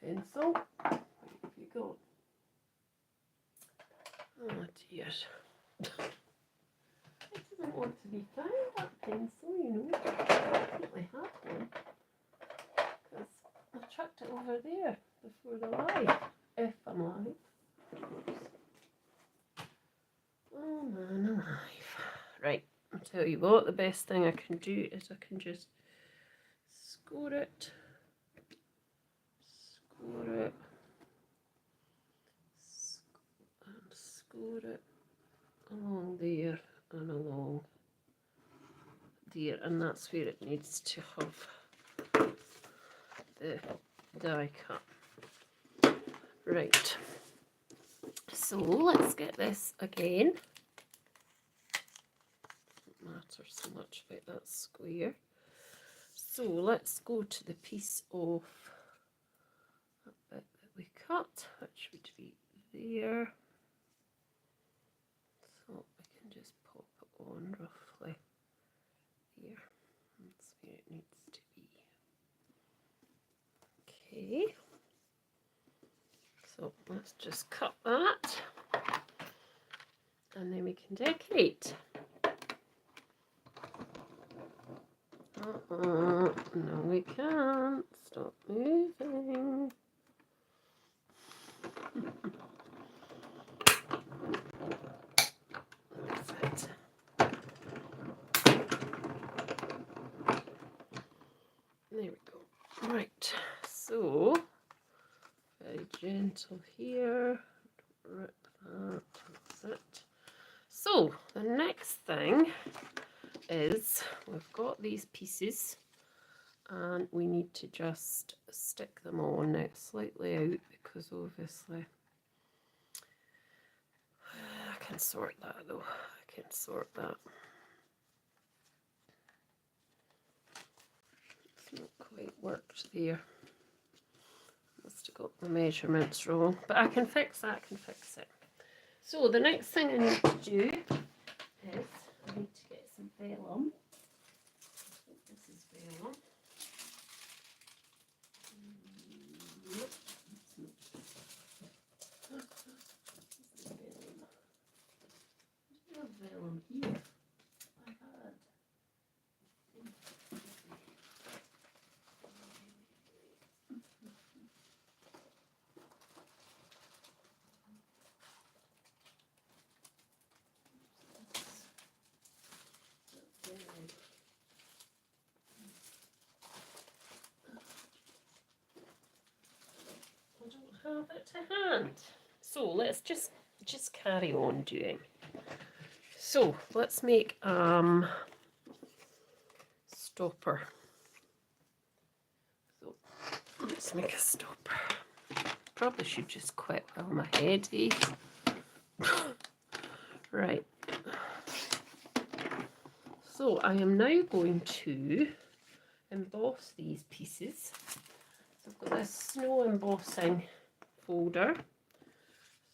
Pencil. Where have you gone? Oh dear. It doesn't want to be found, that pencil, you know. I definitely have one. Because I chucked it over there before the live. If I'm live. Oh man, alive. Right, I'll tell you what, the best thing I can do is I can just score it. Score it. And score it along there and along there, and that's where it needs to have the die cut. Right, so let's get this again. Doesn't matter so much about that square. So let's go to the piece of that bit that we cut, which would be there. So I can just pop it on roughly here. That's where it needs to be. Okay. So let's just cut that. And then we can decorate. No, we can't. Stop moving. That's it. There we go. Right, so very gentle here. Don't rip that. That's it. So the next thing is we've got these pieces and we need to just stick them on. Now it's slightly out because obviously I can sort that though. I can sort that. It's not quite worked there. Must have got the measurements wrong, but I can fix that. I can fix it. So the next thing I need to do is I need to get some vellum. I think this is vellum. Nope, it's not. This is vellum. I have vellum here. I had. I don't have it to hand. So let's just just carry on doing. So let's make stopper. So let's make a stopper. Probably should just quit while my head aches. Right. So I am now going to emboss these pieces. So I've got this snow embossing folder.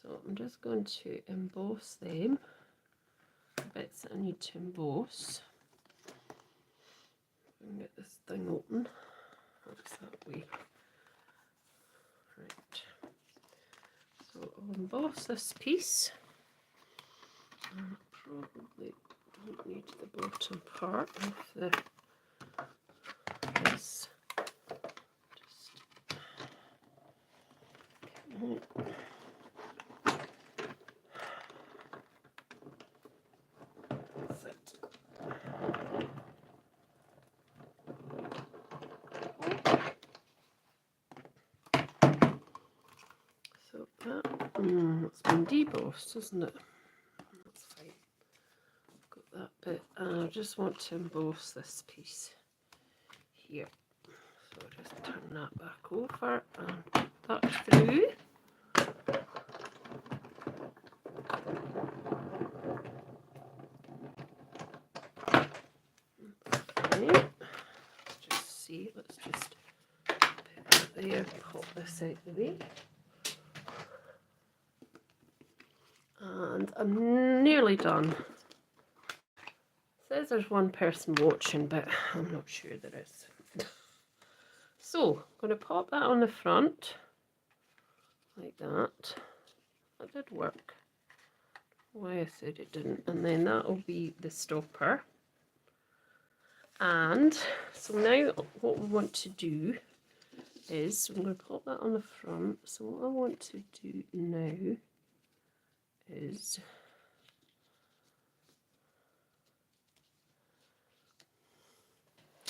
So I'm just going to emboss them. The bits that I need to emboss. And get this thing open. That's that way. Right. So I'll emboss this piece. And probably don't need the bottom part of this. So that's been debossed, isn't it? That's fine. I've got that bit, and I just want to emboss this piece here. So I'll just turn that back over and put that through. Okay. Just see, let's just put it there, pop this out the way. And I'm nearly done. It says there's one person watching, but I'm not sure there is. So I'm going to pop that on the front, like that. That did work. Why I said it didn't. And then that'll be the stopper. And so now what we want to do is, I'm going to pop that on the front. So what I want to do now is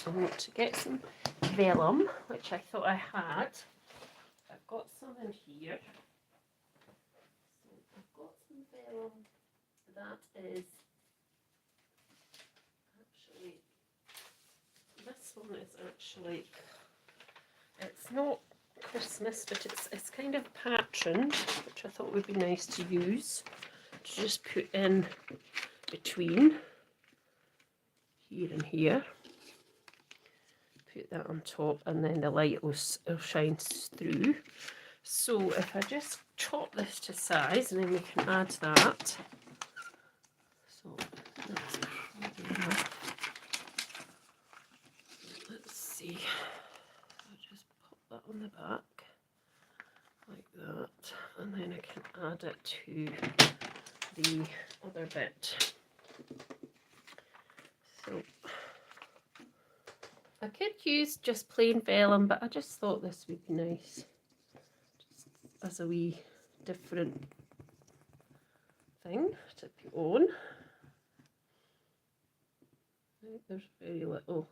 I want to get some vellum, which I thought I had. I've got some in here. So I've got some vellum that is actually, this one is actually, it's not Christmas, but it's kind of patterned, which I thought would be nice to use, to just put in between here and here. Put that on top, and then the light will shine through. So if I just chop this to size, and then we can add that. So that's probably enough. Let's see. I'll just pop that on the back like that, and then I can add it to the other bit. So I could use just plain vellum, but I just thought this would be nice, just as a wee different thing to put on. There's very little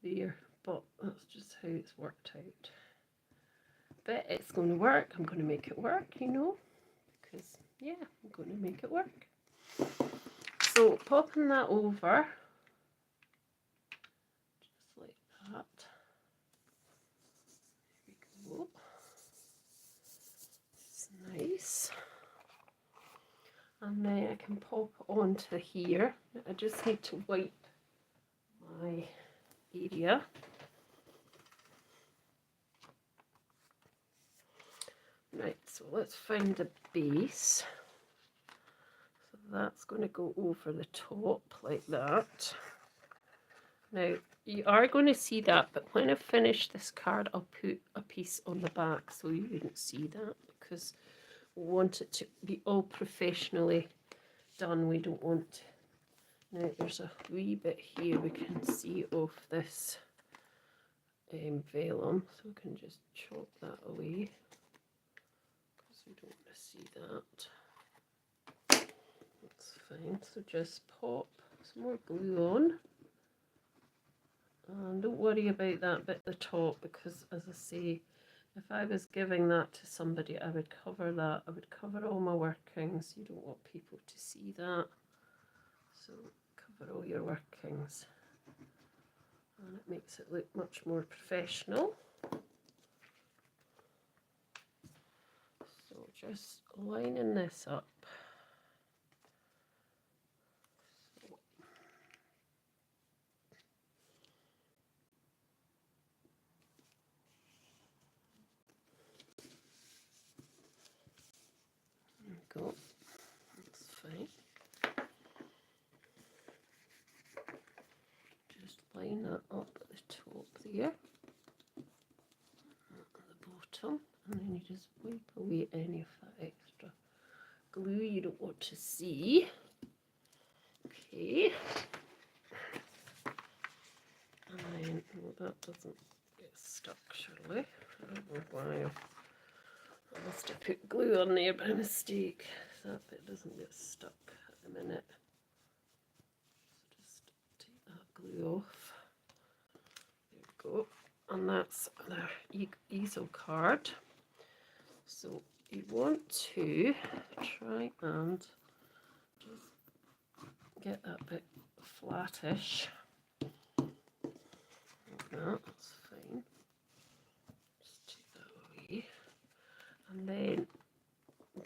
there, but that's just how it's worked out. But it's going to work. I'm going to make it work, you know, because yeah, I'm going to make it work. So popping that over. That. There we go. It's nice. And then I can pop onto here. I just need to wipe my area. Right, so let's find the base. So that's going to go over the top like that. Now, you are going to see that, but when I finish this card, I'll put a piece on the back so you wouldn't see that, because we want it to be all professionally done. We don't want... Now, there's a wee bit here we can see of this vellum, so we can just chop that away, because we don't want to see that. That's fine. So just pop some more glue on. And don't worry about that bit at the top, because as I say, if I was giving that to somebody, I would cover that. I would cover all my workings. You don't want people to see that. So cover all your workings. And it makes it look much more professional. So just lining this up. There we go. That's fine. Just line that up at the top there, at the bottom, and then you just wipe away any of that extra glue you don't want to see. Okay. And then, well, that doesn't get stuck, Shirley. I don't know why. I must have put glue on there by mistake. That bit doesn't get stuck at the minute. So just take that glue off. There we go. And that's the easel card. So you want to try and just get that bit flattish. Like that, that's fine. Just take that away. And then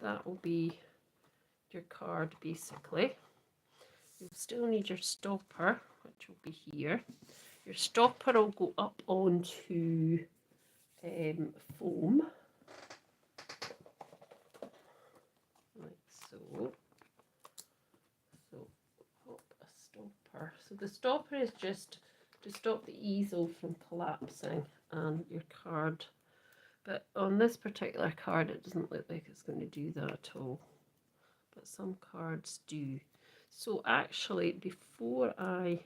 that will be your card basically. You'll still need your stopper, which will be here. Your stopper will go up onto foam, like so. So pop a stopper. So the stopper is just to stop the easel from collapsing and your card. But on this particular card, it doesn't look like it's going to do that at all. But some cards do. So actually, before I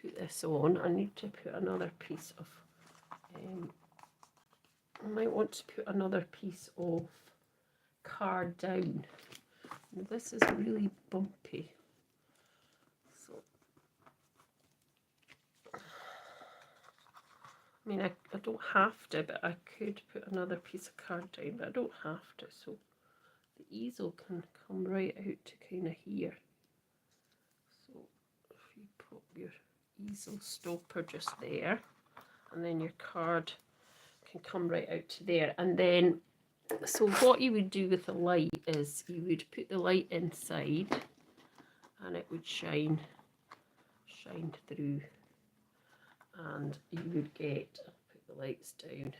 put this on, I need to put another piece of, I might want to put another piece of card down. Now, this is really bumpy. So, I mean, I don't have to, but I could put another piece of card down, but I don't have to. So the easel can come right out to kind of here. So if you put your easel stopper just there, and then your card can come right out to there. And then, so what you would do with the light is you would put the light inside and it would shine through, and you would get, I'll put the lights down,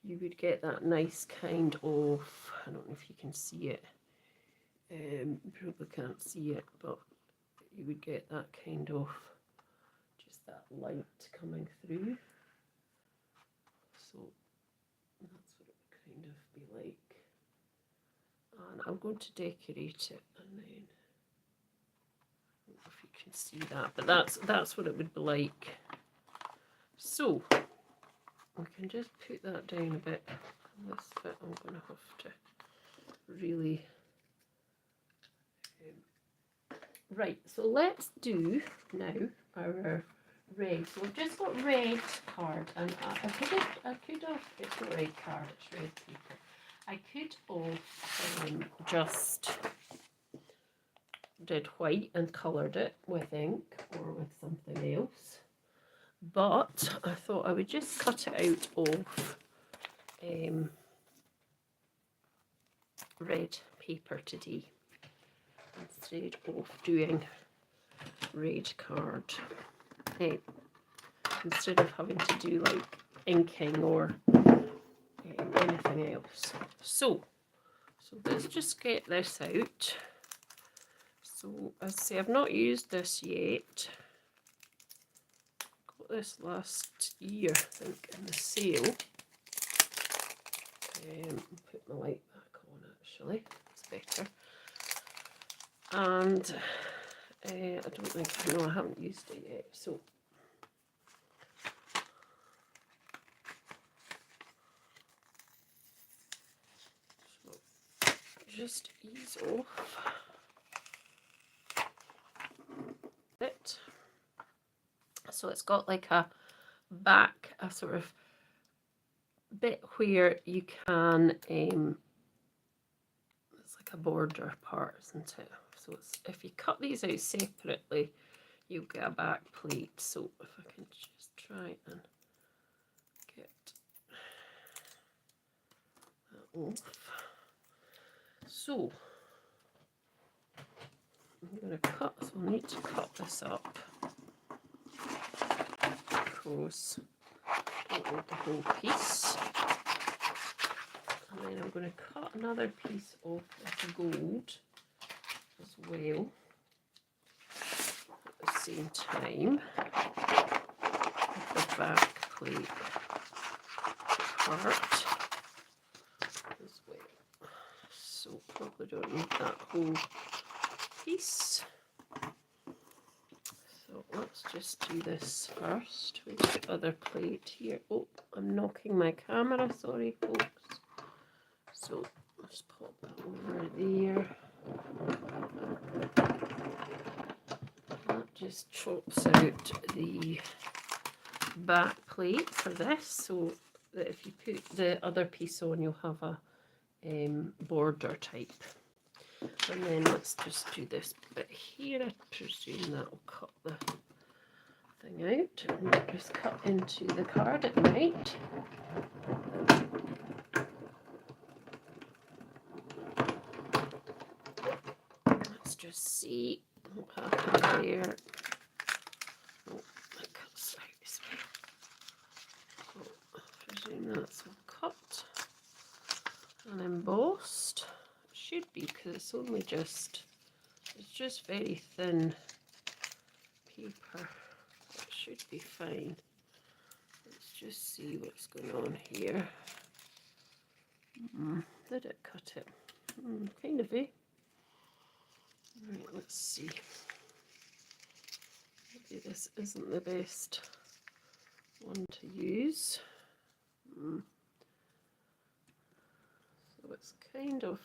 you would get that nice kind of, I don't know if you can see it, you probably can't see it, but you would get that kind of, just that light coming through. So that's what it would kind of be like. And I'm going to decorate it, and then I don't know if you can see that, but that's what it would be like. So I can just put that down a bit. This bit I'm going to have to really right. So let's do now our red. So we've just got red card, and I could have it's not red card, it's red paper. I could have just did white and coloured it with ink or with something else, but I thought I would just cut it out of red paper today instead of doing red card, instead of having to do like inking or anything else. So let's just get this out. So as I say, I've not used this yet. Got this last year, I think, in the sale. Put my light back on actually, it's better. And I don't think, no, I haven't used it yet. So just ease off it. So it's got like a back, a sort of bit where you can, it's like a border part, isn't it? So it's, if you cut these out separately, you'll get a back plate. So if I can just try and get that off. So I'm going to cut, so I need to cut this up because I don't need the whole piece. And then I'm going to cut another piece off of gold as well at the same time with the back plate part as well. So probably don't need that whole piece. So let's just do this first with the other plate here. Oh, I'm knocking my camera, sorry folks. So let's pop that over there. That just chops out the back plate for this, so that if you put the other piece on, you'll have a border type. And then let's just do this bit here. I presume that'll cut the thing out and just cut into the card at night. Let's just see what happened there. Oh, that cuts out this way. So I presume that's all cut and embossed. It should be, because it's only just, it's just very thin paper. It should be fine. Let's just see what's going on here. Did it cut it? Kind of, eh? Right, let's see. Maybe this isn't the best one to use. So it's kind of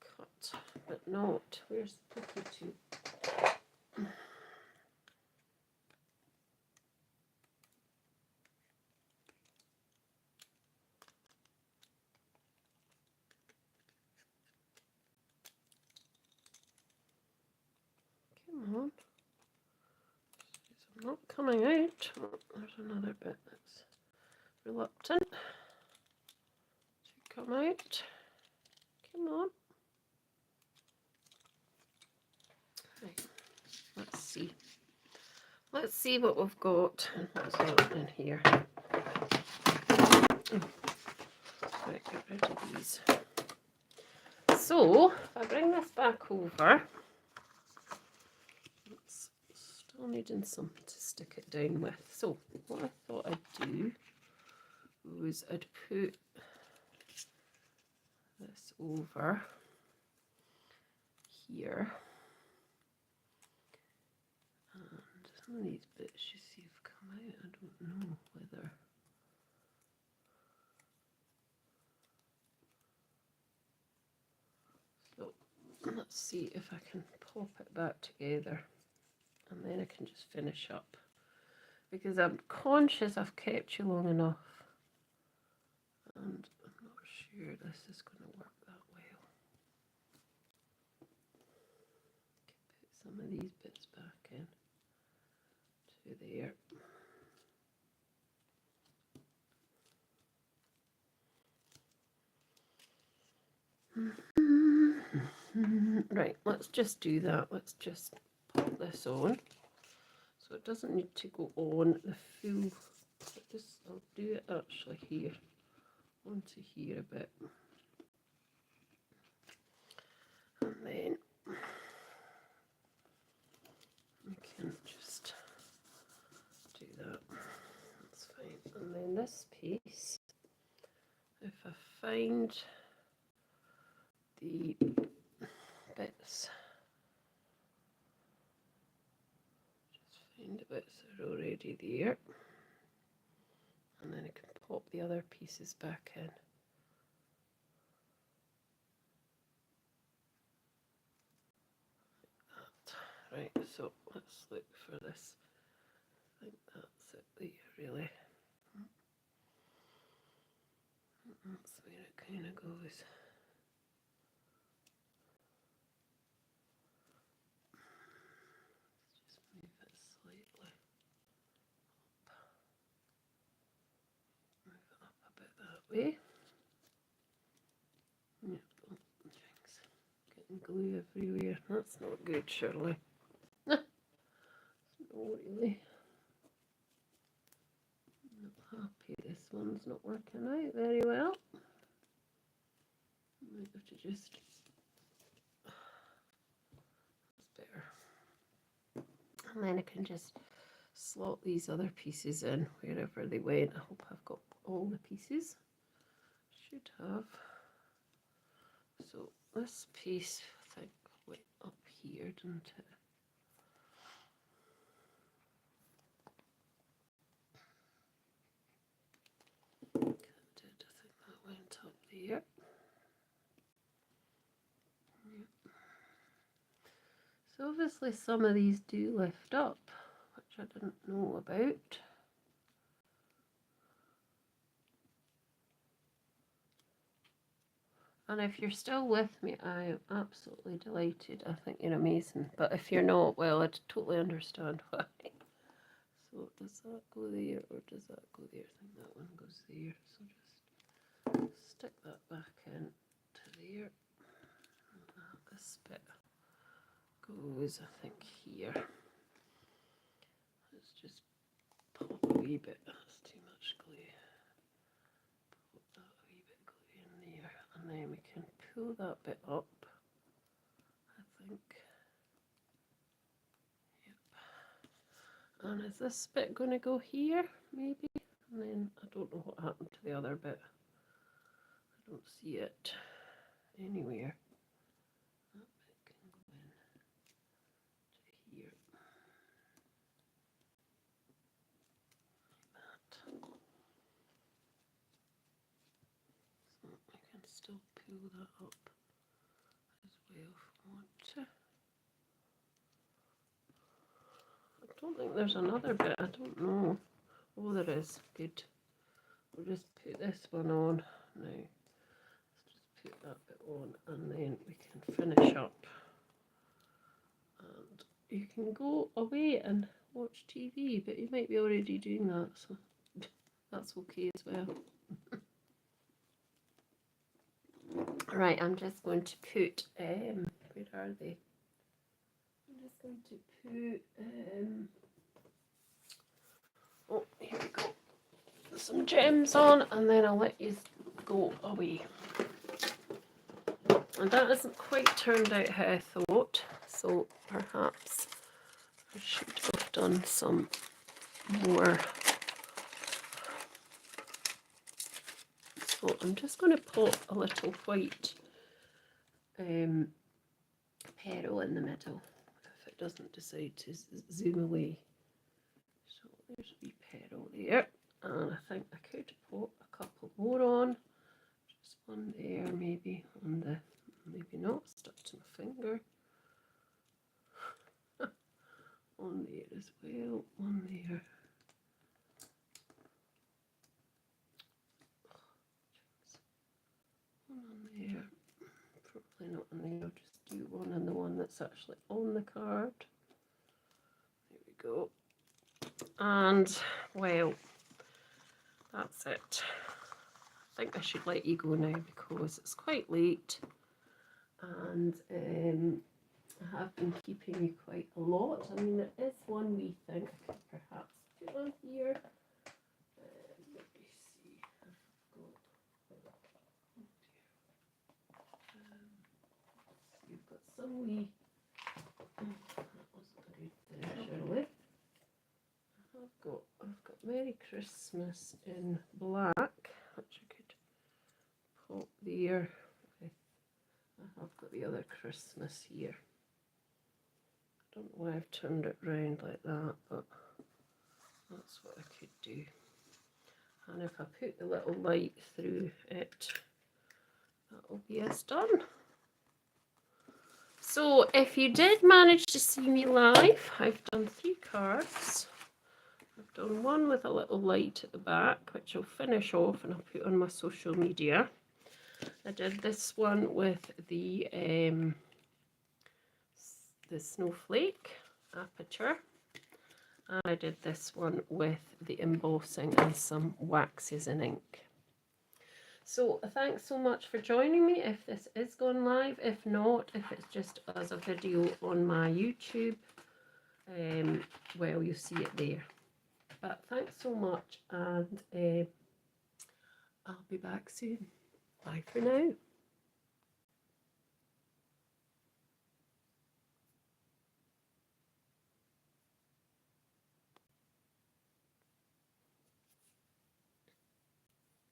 cut, but not. Where's the cookie tube? Come on. It's not coming out. Oh, there's another bit that's reluctant to come out. Come on. Right. Let's see. Let's see what we've got and what's happening here. Right, get rid of these. So, if I bring this back over, it's still needing something to stick it down with. So, what I thought I'd do was I'd put this over here. And some of these bits you see have come out. I don't know whether... So, let's see if I can pop it back together. And then I can just finish up. Because I'm conscious I've kept you long enough. And I'm not sure this is going to work that well. Put some of these bits back in to there. Right, let's just do that. Let's just pop this on. So it doesn't need to go on the full. I'll do it actually here. Onto here a bit. And then we can just do that. That's fine. And then this piece, if I find the bits, just find the bits that are already there, and then I can pop the other pieces back in. Like that. Right, so let's look for this think that's it there, really. That's where it kind of goes. Just move it slightly up. Move it up a bit that way. Yep, oh, jinx. Getting glue everywhere. That's not good, Shirley. No, really. Not happy this one's not working out very well. Might have to just... That's better. And then I can just slot these other pieces in wherever they went. I hope I've got all the pieces. Should have. So this piece, I think, went up here, didn't it? It did. I think that went up there. Yep. So obviously some of these do lift up, which I didn't know about. And if you're still with me, I am absolutely delighted. I think you're amazing. But if you're not, well, I totally understand why. So does that go there or does that go there? I think that one goes there. So just stick that back in to there. This bit goes, I think, here. Let's just pop a wee bit. That's too much glue. Pop that wee bit glue in there, and then we can pull that bit up, I think. Yep. And is this bit going to go here, maybe? And then I don't know what happened to the other bit. I don't see it anywhere. That bit can go in to here. Like that. So I can still pull that up as well if I want to. I don't think there's another bit, I don't know. Oh, there is. Good. We'll just put this one on now. Let's just put that bit on and then we can finish up. And you can go away and watch TV, but you might be already doing that, so that's okay as well. Right, I'm just going to put, where are they? I'm just going to put, oh, here we go. Some gems on, and then I'll let you go away. And that hasn't quite turned out how I thought, so perhaps I should have done some more. So I'm just going to put a little white pearl in the middle if it doesn't decide to zoom away. So there's a wee pearl there, and I think I could put a couple more on. Just one there, maybe on the, maybe not, stuck to my finger. One there as well, one there. One on there, probably not on there, I'll just do one on the one that's actually on the card. There we go. And, well, that's it. I think I should let you go now because it's quite late and I have been keeping you quite a lot. I mean, there is one wee thing I could perhaps put on here. Let me see. You've got some wee. That wasn't a good Shirley. I've got Merry Christmas in black, which I could pop there. I have got the other Christmas here. I don't know why I've turned it round like that, but that's what I could do. And if I put the little light through it, that'll be us done. So if you did manage to see me live, I've done 3 cards. I've done one with a little light at the back, which I'll finish off and I'll put on my social media. I did this one with the snowflake aperture. And I did this one with the embossing and some waxes and ink. So thanks so much for joining me if this is going live. If not, if it's just as a video on my YouTube, well, you'll see it there. But thanks so much, and I'll be back soon. Bye for now.